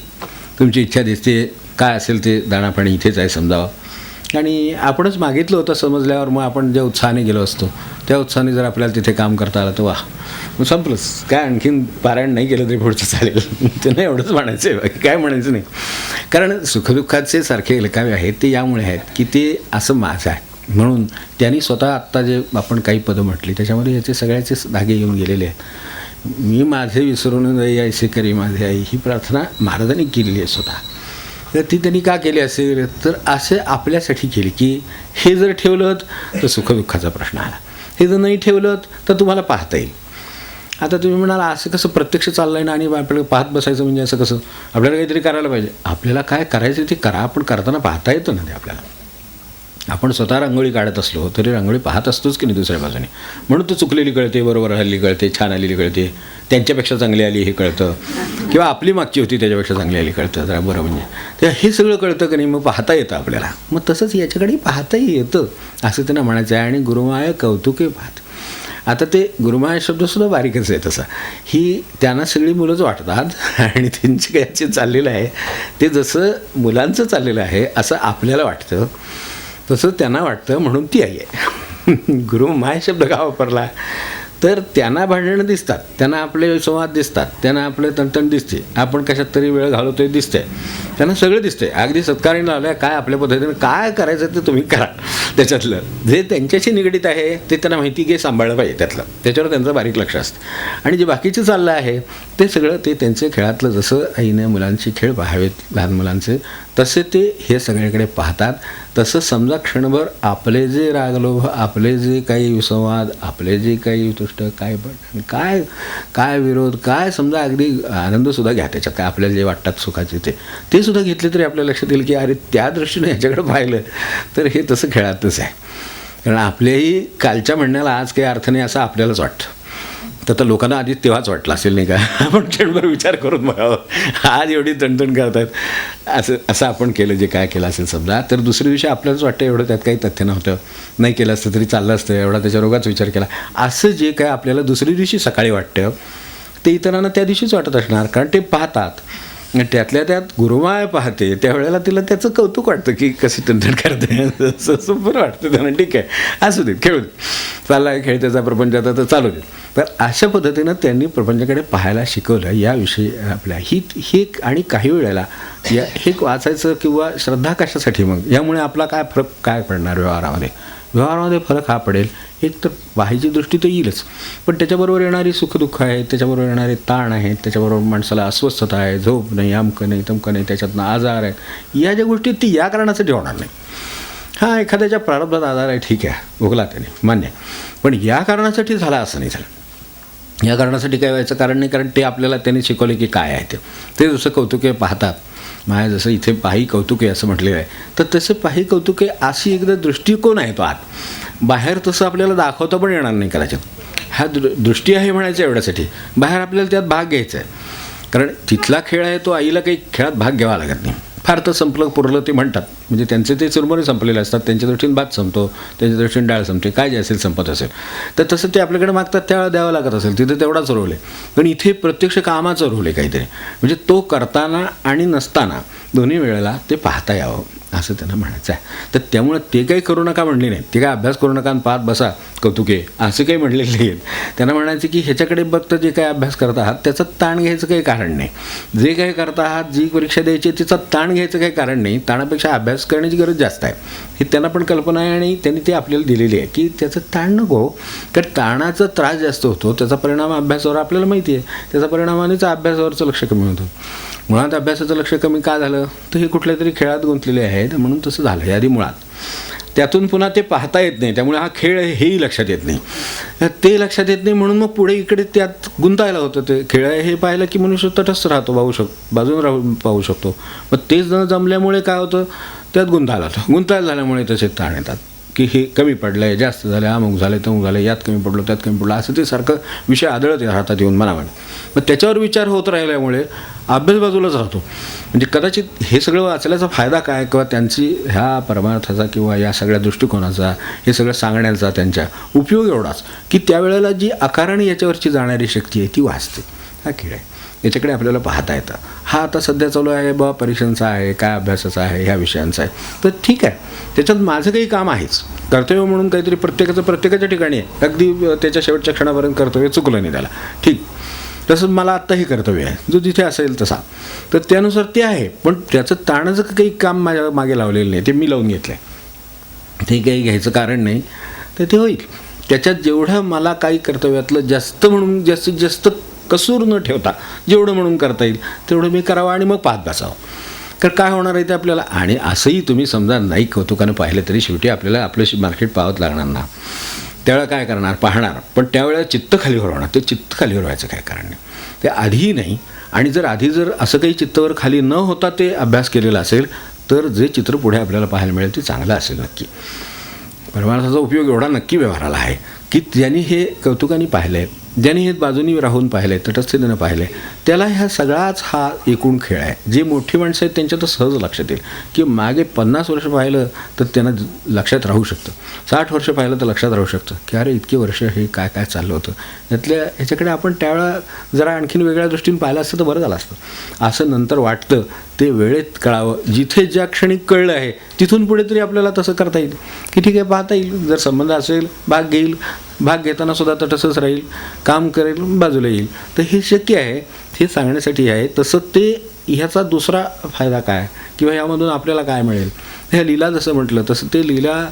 तुमची इच्छा दिसते, काय असेल ते दाणापाणी इथेच आहे समजावं. आणि आपणच मागितलं होतं समजल्यावर मग आपण ज्या उत्साहाने गेलो असतो त्या उत्साहाने जर आपल्याला तिथे काम करता आलं तर वाह, मग संपलंच. काय आणखीन पारायण नाही केलं तरी पुढचं चालेल. त्यांना एवढंच म्हणायचं आहे, बाकी काय म्हणायचं नाही. कारण सुखदुःखाचे सारखे लेखावे आहेत ते यामुळे आहेत की ते असं माझं आहे म्हणून त्यांनी स्वतः आत्ता जे आपण काही पदं म्हटली त्याच्यामध्ये याचे सगळ्याचे धागे येऊन गेलेले आहेत. मी माझे विसरून जाई ऐसे करी माझे आई, ही प्रार्थना महाराजांनी केलेली आहे स्वतः. तर ती त्यांनी का केली असेल तर असे आपल्यासाठी केली की हे जर ठेवलं तर सुखदुःखाचा प्रश्न आला, हे जर नाही ठेवलं तर तुम्हाला पाहता येईल. आता तुम्ही म्हणाला असं कसं प्रत्यक्ष चाललं आहे ना आणि आपल्याला पाहत बसायचं म्हणजे असं कसं, आपल्याला काहीतरी करायला पाहिजे. आपल्याला काय करायचं ते करा, आपण करताना पाहता येतं ना ते आपल्याला. आपण स्वतः रांगोळी काढत असलो तरी रांगोळी पाहत असतोच की नाही दुसऱ्या बाजूने. म्हणून तर चुकलेली कळते, बरोबर हल्ली कळते, छान आलेली कळते, त्यांच्यापेक्षा चांगली आली हे कळतं, किंवा आपली मागची होती त्याच्यापेक्षा चांगली आली कळतं. जरा बरं म्हणजे ते हे सगळं कळतं की नाही, मग पाहता येतं आपल्याला. मग तसंच याच्याकडे पाहताही येतं असं त्यांना म्हणायचं आहे. आणि गुरुमाय कौतुके पाहत. आता ते गुरुमाया शब्दसुद्धा बारीकच आहे तसा. ही त्यांना सगळी मुलंच वाटतात आणि त्यांचे काय जे चाललेलं आहे ते जसं मुलांचं चाललेलं आहे असं आपल्याला वाटतं, तसं त्यांना वाटतं म्हणून ती आई आहे. गुरुमाय शब्द का वापरला तर त्यांना भांडणं दिसतात, त्यांना आपले संवाद दिसतात, त्यांना आपले तणतण दिसते, आपण कशात तरी वेळ घालवतोय दिसतंय, त्यांना सगळं दिसतंय. अगदी सत्काराने लावलं काय आपल्या पद्धतीने काय करायचं ते तुम्ही करा. त्याच्यातलं जे त्यांच्याशी निगडीत आहे ते त्यांना माहिती की सांभाळलं पाहिजे, त्याच्यावर त्यांचं बारीक लक्ष असतं. आणि जे बाकीचं चाललं आहे ते सगळं ते त्यांचे खेळातलं, जसं आईने मुलांचे खेळ पाहावेत लहान मुलांचे तसे ते हे सगळीकडे पाहतात. तसं समजा क्षणभर आपले जे रागलोभ, आपले जे काही संवाद, आपले जे काही तुष्ट काय पण काय काय विरोध काय समजा अगदी आनंदसुद्धा घ्या त्याच्यात, काय आपल्याला जे वाटतात सुखाचे ते सुद्धा घेतले तरी आपल्या लक्षात येईल की अरे त्या दृष्टीने ह्याच्याकडे पाहिलं तर हे तसं खेळातच आहे. कारण आपल्याही कालच्या म्हणण्याला आज काही अर्थ नाही असं आपल्यालाच वाटतं. तर लोकांना आधी तेव्हाच वाटलं असेल नाही का, आपण क्षणभर विचार करून बघावं आज एवढी तणतण करतात असं आपण केलं जे काय केलं असेल समजा, तर दुसऱ्या दिवशी आपल्यालाच वाटतं एवढं त्यात काही तथ्य नव्हतं, नाही केलं असतं तरी चाललं असतं, एवढा त्याच्या रोगाच विचार केला असं जे काय आपल्याला दुसऱ्या दिवशी सकाळी वाटतं ते इतरांना त्या दिवशीच वाटत असणार. कारण ते पाहतात, त्यातल्या त्यात गुरुमाया पाहते त्यावेळेला तिला त्याचं कौतुक वाटतं की कशी तंत्रण करते, असं बरं वाटतं त्यांना. ठीक आहे असू दे, खेळू दे, चालला आहे खेळ त्याचा प्रपंचाचा तर चालू दे. तर अशा पद्धतीनं त्यांनी प्रपंचाकडे पाहायला शिकवलं. याविषयी आपल्या ही आणि काही वेळेला हे वाचायचं किंवा श्रद्धा कशासाठी, मग यामुळे आपला काय फरक काय पडणार व्यवहारामध्ये फरक हा पडेल. एक तर बाह्यची दृष्टी तर येईलच, पण त्याच्याबरोबर येणारी सुखदुःख आहेत, त्याच्याबरोबर येणारे ताण आहेत, त्याच्याबरोबर माणसाला अस्वस्थता आहे, झोप नाही, अमकं नाही, तमकं नाही, त्याच्यातनं आजार आहे, या ज्या गोष्टी ती या कारणासाठी होणार नाही. हा एखाद्याच्या प्रारब्धात आजार आहे, ठीक आहे, भोगला त्याने मान्य, पण या कारणासाठी झाला असं नाही झालं. या कारणासाठी काय व्हायचं कारण नाही, कारण ते आपल्याला त्यांनी शिकवले की काय आहे ते जसं कौतुके पाहतात माया जसं इथे पाही कौतुके असं म्हटलेलं आहे, तर तसे पाही कौतुके अशी एकदा दृष्टिकोन आहे तो आत. बाहेर तसं आपल्याला दाखवता पण येणार नाही कदाचित. ह्या दृष्टी आहे म्हणायचं एवढ्यासाठी. बाहेर आपल्याला त्यात भाग घ्यायचा आहे, कारण तिथला खेळ आहे तो आईला काही खेळात भाग घ्यावा लागत नाही. फार तर संपलं पुरलं ते म्हणतात, म्हणजे त्यांचे ते चुरमुरे संपलेले असतात. त्यांच्या दृष्टीने भात संपतो, त्यांच्या दृष्टीने डाळ संपते, काय जे असेल संपत असेल. तर तसं ते आपल्याकडे मागतात त्यावेळेला द्यावं लागत असेल, तिथे तेवढाच रोल आहे. पण इथे प्रत्यक्ष कामाचं रोल आहे काहीतरी, म्हणजे तो करताना आणि नसताना दोन्ही वेळेला ते पाहता यावं असं त्यांना म्हणायचं आहे. तर त्यामुळे ते काही करू नका म्हणले नाही, ते काय अभ्यास करू नका आणि पाहत बसा कौतुके असं काही म्हणलेलं नाही. त्यांना म्हणायचं की ह्याच्याकडे बघता जे काही अभ्यास करत आहात त्याचा ताण घ्यायचं काही कारण नाही. जे काही करता आहात, जी परीक्षा द्यायची तिचा ताण घ्यायचं काही कारण नाही. ताणापेक्षा अभ्यास करण्याची गरज जास्त आहे, ही त्यांना पण कल्पना आहे आणि त्यांनी ती आपल्याला दिलेली आहे की त्याचं ताण नको. कारण ताणाचा त्रास जास्त होतो, त्याचा परिणाम अभ्यासावर आपल्याला माहिती आहे. त्याचा परिणामानेच अभ्यासावरचं लक्ष कमी होतं. मुळात अभ्यासाचं लक्ष कमी का झालं, तर हे कुठल्या तरी खेळात गुंतलेले आहेत म्हणून तसं झालं यादी मुळात. त्यातून पुन्हा ते पाहता येत नाही, त्यामुळे हा खेळ आहे हेही लक्षात येत नाही. ते लक्षात येत नाही म्हणून मग पुढे इकडे त्यात गुंतायला होतं. ते खेळ आहे हे पाहिलं की मनुष्य तटस्थ राहतो, बाजून राहून पाहू शकतो. मग तेच न जमल्यामुळे काय होतं, त्यात गुंतायला होतं. गुंतायला झाल्यामुळे तसे ताण येतात की हे कमी पडलं आहे, जास्त झालं, अमुक झालं, तमुक झालं, यात कमी पडलो, त्यात कमी पडलो, असं ते सारखं विषय आदळत राहतात येऊन मनामध्ये. मग त्याच्यावर विचार होत राहिल्यामुळे अभ्यास बाजूलाच राहतो. म्हणजे कदाचित हे सगळं वाचल्याचा फायदा काय, किंवा त्यांची ह्या परमार्थाचा किंवा या सगळ्या दृष्टिकोनाचा, हे सगळं सांगण्याचा त्यांच्या उपयोग एवढाच की त्यावेळेला जी आकाराने याच्यावरची जाणारी शक्ती आहे ती वाचते. हा खेळ आहे, याच्याकडे आपल्याला पाहता येतं. हा आता सध्या चालू आहे बाबा परीक्षांचा आहे, काय अभ्यासाचा आहे, ह्या विषयांचा आहे, तर ठीक आहे, त्याच्यात माझं काही काम आहेच. कर्तव्य म्हणून काहीतरी प्रत्येकाच्या ठिकाणी आहे. अगदी त्याच्या शेवटच्या क्षणापर्यंत कर्तव्य चुकलं नाही त्याला, ठीक. तसंच मला आत्ताही कर्तव्य आहे, जो जिथे असेल तसा, तर त्यानुसार ते आहे. पण त्याचं ताणाचं काही काम माझ्या मागे लावलेलं नाही, ते मी लावून घेतलं आहे. ते काही घ्यायचं कारण नाही, तर ते होईल. त्याच्यात जेवढं मला काही कर्तव्यातलं जास्तीत जास्त कसूर न ठेवता जेवढं म्हणून करता येईल तेवढं मी करावं आणि मग पाहत बसावं. कारण काय होणार आहे ते आपल्याला. आणि असंही तुम्ही समजा नाही कौतुकानं पाहिलं तरी शेवटी आपल्याला आपलं मार्केट पाहत लागणार ना. त्यावेळेला काय करणार, पाहणार, पण त्यावेळेला चित्त खालीवर होणार. ते चित्त खालीवर व्हायचं काय कारण नाही, ते आधीही नाही. आणि आधी जर असं काही चित्तावर खाली न होता ते अभ्यास केलेला असेल तर जे चित्र पुढे आपल्याला पाहायला मिळेल ते चांगलं असेल नक्की. परमार्थाचा उपयोग एवढा नक्की व्यवहाराला आहे की ज्यांनी हे कौतुकाने पाहिलं आहे, ज्यांनी हे बाजूनी राहून पाहिलं आहे, तटस्थतेनं पाहिलं आहे, त्याला ह्या सगळाच हा एकूण खेळ आहे. जे मोठी माणसं आहेत त्यांच्या तर सहज लक्षात येईल की मागे 50 वर्ष पाहिलं तर त्यांना लक्षात राहू शकतं, 60 वर्ष पाहिलं तर लक्षात राहू शकतं की अरे इतके वर्ष हे काय काय चाललं होतं. ह्याच्याकडे आपण त्यावेळेला जरा आणखीन वेगळ्या दृष्टीने पाहिलं असतं तर बरं झालं असतं. असं नंतर वाटतं, ते वेळेत कळावं. जिथे ज्या क्षणी कळलं आहे तिथून पुढे तरी आपल्याला तसं करता येईल की ठीक आहे, पाहता येईल. जर संबंध असेल भाग घेईल, भाग घेताना सुद्धा तटस्थच राहील, काम करेल, बाजूला येईल. तर हे शक्य आहे, हे सांगण्यासाठी आहे. तसं ते ह्याचा दुसरा फायदा काय किंवा यामधून आपल्याला काय मिळेल, ह्या लीला जसं म्हटलं तसं ते लीला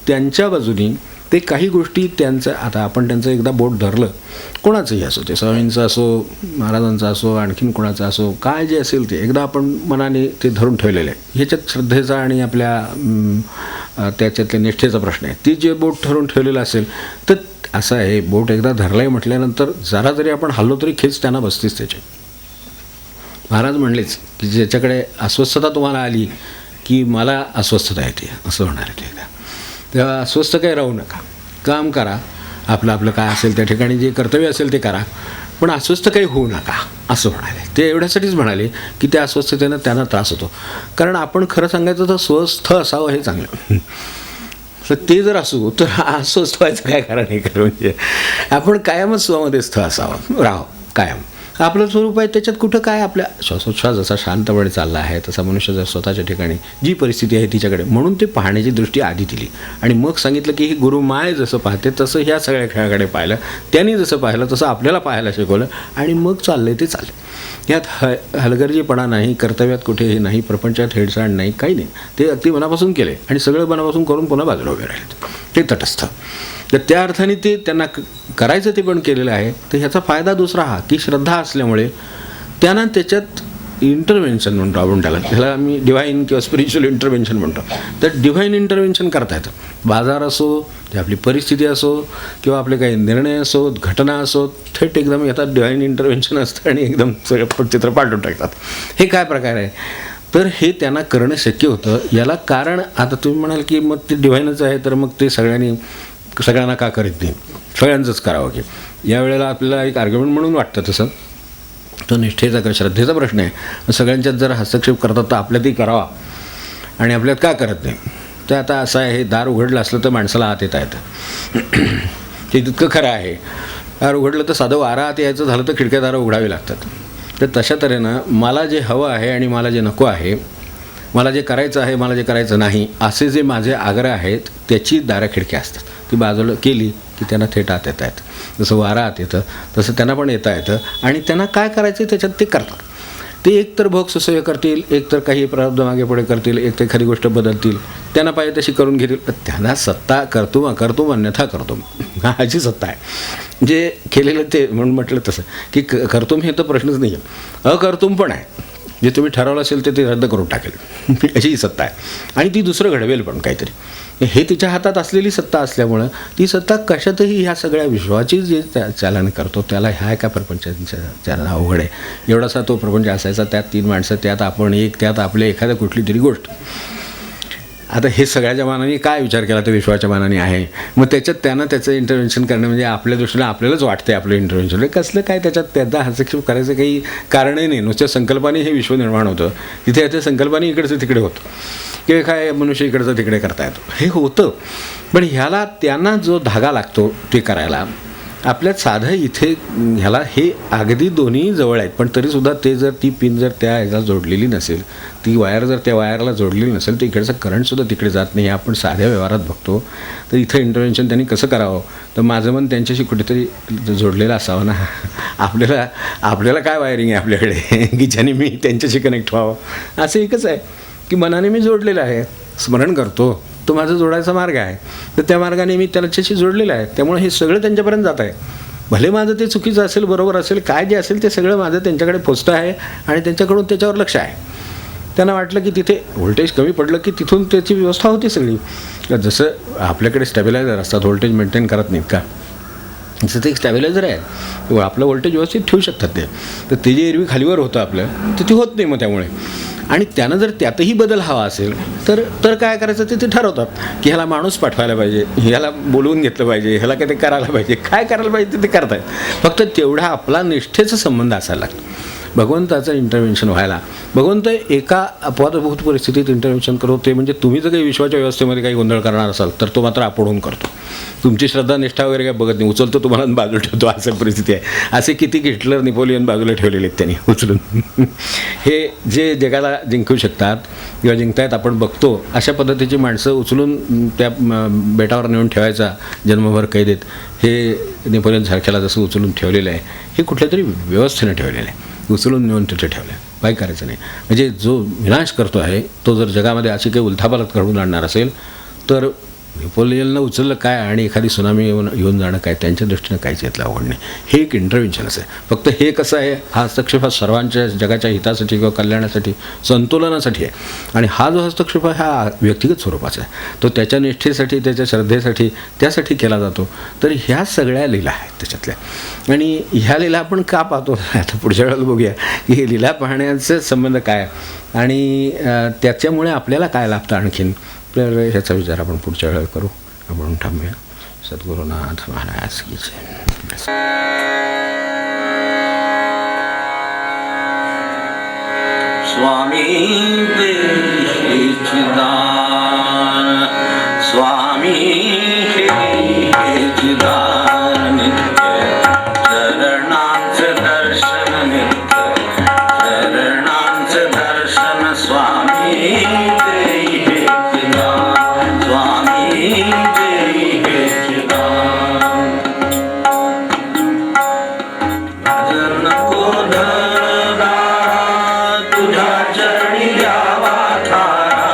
त्यांच्या बाजूनी ते काही गोष्टी त्यांचं, आता आपण त्यांचं एकदा बोट धरलं, कोणाचंही असो, ते स्वामींचं असो, महाराजांचं असो, आणखीन कोणाचं असो, काय जे असेल ते एकदा आपण मनाने ते धरून ठेवलेलं आहे. ह्याच्यात श्रद्धेचा आणि आपल्या त्याच्यातल्या निष्ठेचा प्रश्न आहे. ती जे बोट धरून ठेवलेलं असेल तर असं आहे, बोट एकदा धरलं आहे म्हटल्यानंतर जरा जरी आपण हल्लो तरी खेच त्यांना बसतीच त्याची. महाराज म्हणलेच की ज्याच्याकडे अस्वस्थता तुम्हाला आली की मला अस्वस्थता येते असं होणार आहे. ते तेव्हा अस्वस्थ काही राहू नका, काम करा, आपलं काय असेल त्या ठिकाणी जे कर्तव्य असेल ते करा, पण अस्वस्थ काही होऊ नका असं म्हणाले. ते एवढ्यासाठीच म्हणाले की त्या अस्वस्थतेनं त्यांना त्रास होतो. कारण आपण खरं सांगायचं तर स्वस्थ असावं हे चांगलं. तर ते जर असू तर अस्वस्थ व्हायचं काय कारण आहे. खरं म्हणजे आपण कायमच स्वमध्ये स्थ असावं, राहावं कायम. आपलं स्वरूप आहे त्याच्यात कुठं काय, आपल्या श्वासोच्छ्वास जसा शांतपणे चालला आहे तसा मनुष्य जर स्वतःच्या ठिकाणी जी परिस्थिती आहे तिच्याकडे, म्हणून ते पाहण्याची दृष्टी आधी दिली. आणि मग सांगितलं की ही गुरुमाय जसं पाहते तसं ह्या सगळ्या खेळाकडे पाहिलं, त्यांनी जसं पाहिलं तसं आपल्याला पाहायला शिकवलं आणि मग चाललंय ते चाललं. यात हलगर्जीपणा नाही, कर्तव्यात कुठेही नाही, प्रपंचात हेडसांड नाही, काही नाही. ते अगदी मनापासून केले आणि सगळं मनापासून करून पुन्हा बाजूला उभे राहिले, ते तटस्थ. तर त्या अर्थाने ते त्यांना करायचं ते पण केलेलं आहे. तर ह्याचा फायदा दुसरा हा की श्रद्धा असल्यामुळे त्यांना त्याच्यात इंटरव्हेन्शन म्हणतो आपण त्याला आम्ही डिव्हाइन किंवा स्पिरिच्युअल इंटरव्हेन्शन म्हणतो. तर डिव्हाइन इंटरव्हेन्शन करता येतं. बाजार असो, ते आपली परिस्थिती असो किंवा आपले काही निर्णय असो, घटना असो, थेट एकदम येतात डिव्हाइन इंटरव्हेन्शन असतं आणि एकदम सगळं चित्र पालटून टाकतात. हे काय प्रकार आहे. तर हे त्यांना करणं शक्य होतं. याला कारण आता तुम्ही म्हणाल की मग ते डिव्हाइनच आहे, तर मग ते सगळ्यांना का करीत नाही, सगळ्यांचंच करावं की. यावेळेला आपल्याला एक आर्ग्युमेंट म्हणून वाटतं तसं, तो निष्ठेचा का श्रद्धेचा प्रश्न आहे. सगळ्यांच्यात जर हस्तक्षेप करतात तर आपल्यातही करावा आणि आपल्यात का करत नाही. तर आता असं आहे, हे दार उघडलं असलं तर माणसाला आत येता येतं, ते तितकं खरं आहे. दार उघडलं तर साधं वारा आत यायचं झालं तर खिडक्या दारं उघडावी लागतात. तर तशा तऱ्हेनं मला जे हवं आहे आणि मला जे नको आहे, मला जे करायचं आहे, मला जे करायचं नाही, असे जे माझे आग्रह आहेत त्याची दारं खिडक्या असतात. ती बाजूला केली की त्यांना थेट आत येता येतं. जसं वारा आत येतं तसं त्यांना पण येता येतं आणि त्यांना काय करायचं त्याच्यात ते करतात. ते एक तर भोग सुसह्य करतील, एक तर काही प्रारब्ध मागे पुढे करतील, एक तर एखादी गोष्ट बदलतील, त्यांना पाहिजे तशी करून घेतील. त्यांना सत्ता करतो अन्यथा करतो ह्याची सत्ता आहे. जे केलेलं ते म्हणून म्हटलं तसं की करतो हे तर प्रश्नच नाही आहे, अकर्तुम पण आहे. जे तुम्ही ठरवलं असेल ते रद्द करून टाकेल अशी ही सत्ता आहे. आणि ती दुसरं घडवेल पण काहीतरी. हे तिच्या हातात असलेली सत्ता असल्यामुळं ती सत्ता कशातही ह्या सगळ्या विश्वाची जे चालन करतो त्याला ह्या काय प्रपंचाच्या चालन अवघड आहे. एवढासा तो प्रपंच असायचा, त्यात 3 माणसं, त्यात आपण एक, त्यात आपले एखाद्या कुठली तरी गोष्ट. आता हे सगळ्याच्या मानाने काय विचार केला तर विश्वाच्या मानाने आहे. मग त्याच्यात त्यांना त्याचं इंटरव्हेन्शन करणं म्हणजे आपल्या दृष्टीने आपल्यालाच वाटते आपलं इंटरव्हेन्शन कसलं काय, त्याच्यात त्याचा हस्तक्षेप करायचं काही कारणही नाही. नुसत्या संकल्पाने हे विश्व निर्माण होतं. तिथे याच्या संकल्पाने इकडचं तिकडे होतं की काय मनुष्य इकडचं तिकडे करता येतो, हे होतं. पण ह्याला त्यांना जो धागा लागतो ते करायला आपल्यात साधं इथे ह्याला हे अगदी दोन्ही जवळ आहेत. पण तरीसुद्धा ते जर ती पिन जर त्या ह्याला जोडलेली नसेल, ती वायर जर त्या वायरला जोडलेली नसेल तर इकडचं करंटसुद्धा तिकडे जात नाही. हे आपण साध्या व्यवहारात बघतो. तर इथं इंटरव्हेन्शन त्यांनी कसं करावं, तर माझं मन त्यांच्याशी कुठेतरी जोडलेलं असावं ना. आपल्याला काय वायरिंग आहे आपल्याकडे की ज्याने मी त्यांच्याशी कनेक्ट व्हावं. असं एकच आहे की मनाने मी जोडलेलं आहे, स्मरण करतो, तो माझा जोडायचा मार्ग आहे. तर त्या मार्गाने मी त्याच्याशी जोडलेलं आहे. त्यामुळे हे सगळं त्यांच्यापर्यंत जात आहे. भले माझं ते चुकीचं असेल, बरोबर असेल, काय जे असेल ते सगळं माझं त्यांच्याकडे पोचतं आहे आणि त्यांच्याकडून त्याच्यावर लक्ष आहे. त्यांना वाटलं की तिथे व्होल्टेज कमी पडलं की तिथून त्याची व्यवस्था होती सगळी. जसं आपल्याकडे स्टॅबिलायझर असतात, व्होल्टेज मेंटेन करत नाहीत का, जसं ते एक स्टॅबिलायझर आहे, आपलं व्होल्टेज व्यवस्थित ठेवू शकतात ते. तर ते जे एरवी खालीवर होतं आपलं तर ते होत नाही मग त्यामुळे. आणि त्यानं जर त्यातही बदल हवा असेल तर काय करायचं ते ठरवतात की ह्याला माणूस पाठवायला पाहिजे, ह्याला बोलवून घेतलं पाहिजे, ह्याला काय ते करायला पाहिजे, काय करायला पाहिजे ते करतायत. फक्त तेवढा आपला निष्ठेचा संबंध असायला लागतो. भगवंताचं इंटरव्हेन्शन व्हायला, भगवंत एका अपवादभूत परिस्थितीत इंटरव्हेन्शन करतो. म्हणजे तुम्ही जर काही विश्वाच्या व्यवस्थेमध्ये काही गोंधळ करणार असाल तर तो मात्र आपणहून करतो. तुमची श्रद्धा निष्ठा वगैरे काय बघत नाही, उचलतो तुम्हाला बाजूला ठेवतो, असं परिस्थिती आहे. असे किती हिटलर, नेपोलियन बाजूला ठेवलेले आहेत त्यांनी उचलून. हे जे जगाला जिंकू शकतात किंवा जिंकतायत आपण बघतो, अशा पद्धतीची माणसं उचलून त्या बेटावर नेऊन ठेवायचा जन्मभर कैदेत, हे नेपोलियन सारख्याला जसं उचलून ठेवलेलं आहे, हे कुठल्या तरी व्यवस्थेनं ठेवलेलं आहे. उचलून नेऊन तिथे ठेवलं, काय करायचं नाही. म्हणजे जो विनाश करतो आहे तो जर जगामध्ये अशी काही उलथापालथ घडवून आणणार असेल तर नेपोलियनला उचललं काय आणि एखादी सुनामी येऊन जाणं काय, त्यांच्या दृष्टीनं काहीच यातलं आवड नाही. हे एक इंटरव्हेन्शनच आहे. फक्त हे कसं आहे, हा हस्तक्षेप हा सर्वांच्या जगाच्या हितासाठी किंवा कल्याणासाठी, संतुलनासाठी आहे. आणि हा जो हस्तक्षेप आहे हा व्यक्तिगत स्वरूपाचा आहे. तो त्याच्या निष्ठेसाठी, त्याच्या श्रद्धेसाठी, त्यासाठी केला जातो. तर ह्या सगळ्या लीला आहेत त्याच्यातल्या. आणि ह्या लीला आपण का पाहतो आता पुढच्या वेळेला बघूया की हे लीला पाहण्याचे संबंध काय आणि त्याच्यामुळे आपल्याला काय लाभतं आणखीन. तर ह्याचा विचार आपण पुढच्या वेळेला करू. आपण थांबूया. सद्गुरुनाथ महाराज की जय. स्वामी देहि चिदान, स्वामी देहि चिदान, चरणांचं दर्शन नित्य, चरणांचं दर्शन स्वामी देहि चिदान, स्वामी देहि चिदान. नजर नको धरला तुझ्या चरणी द्यावा थारा,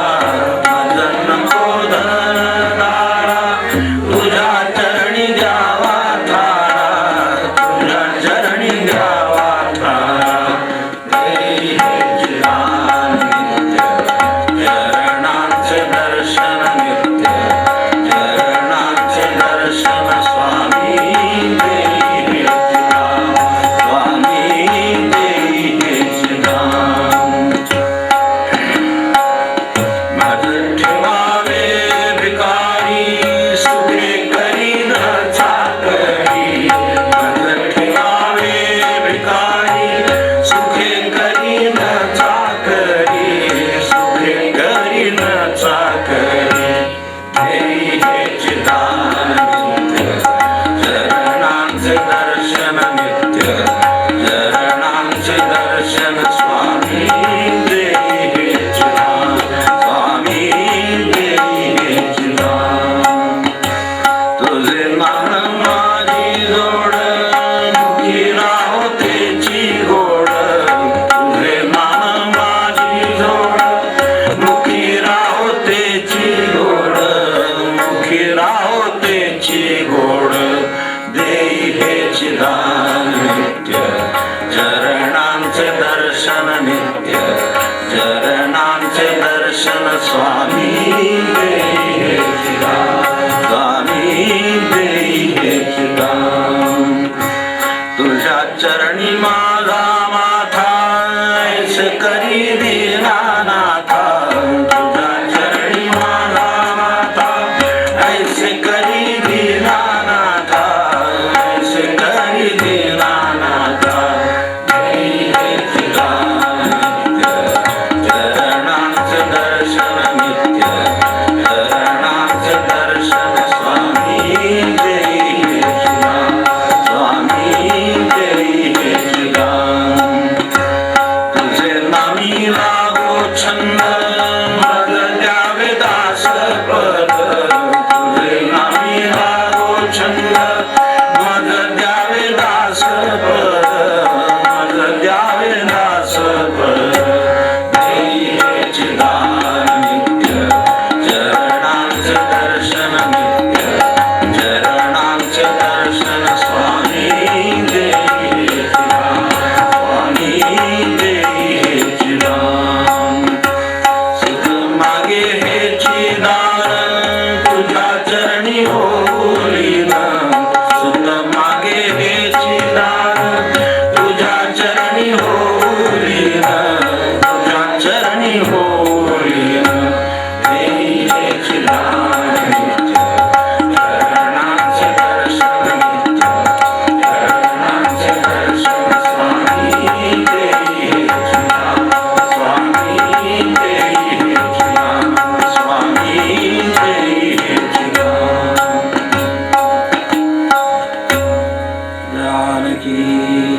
भगवान की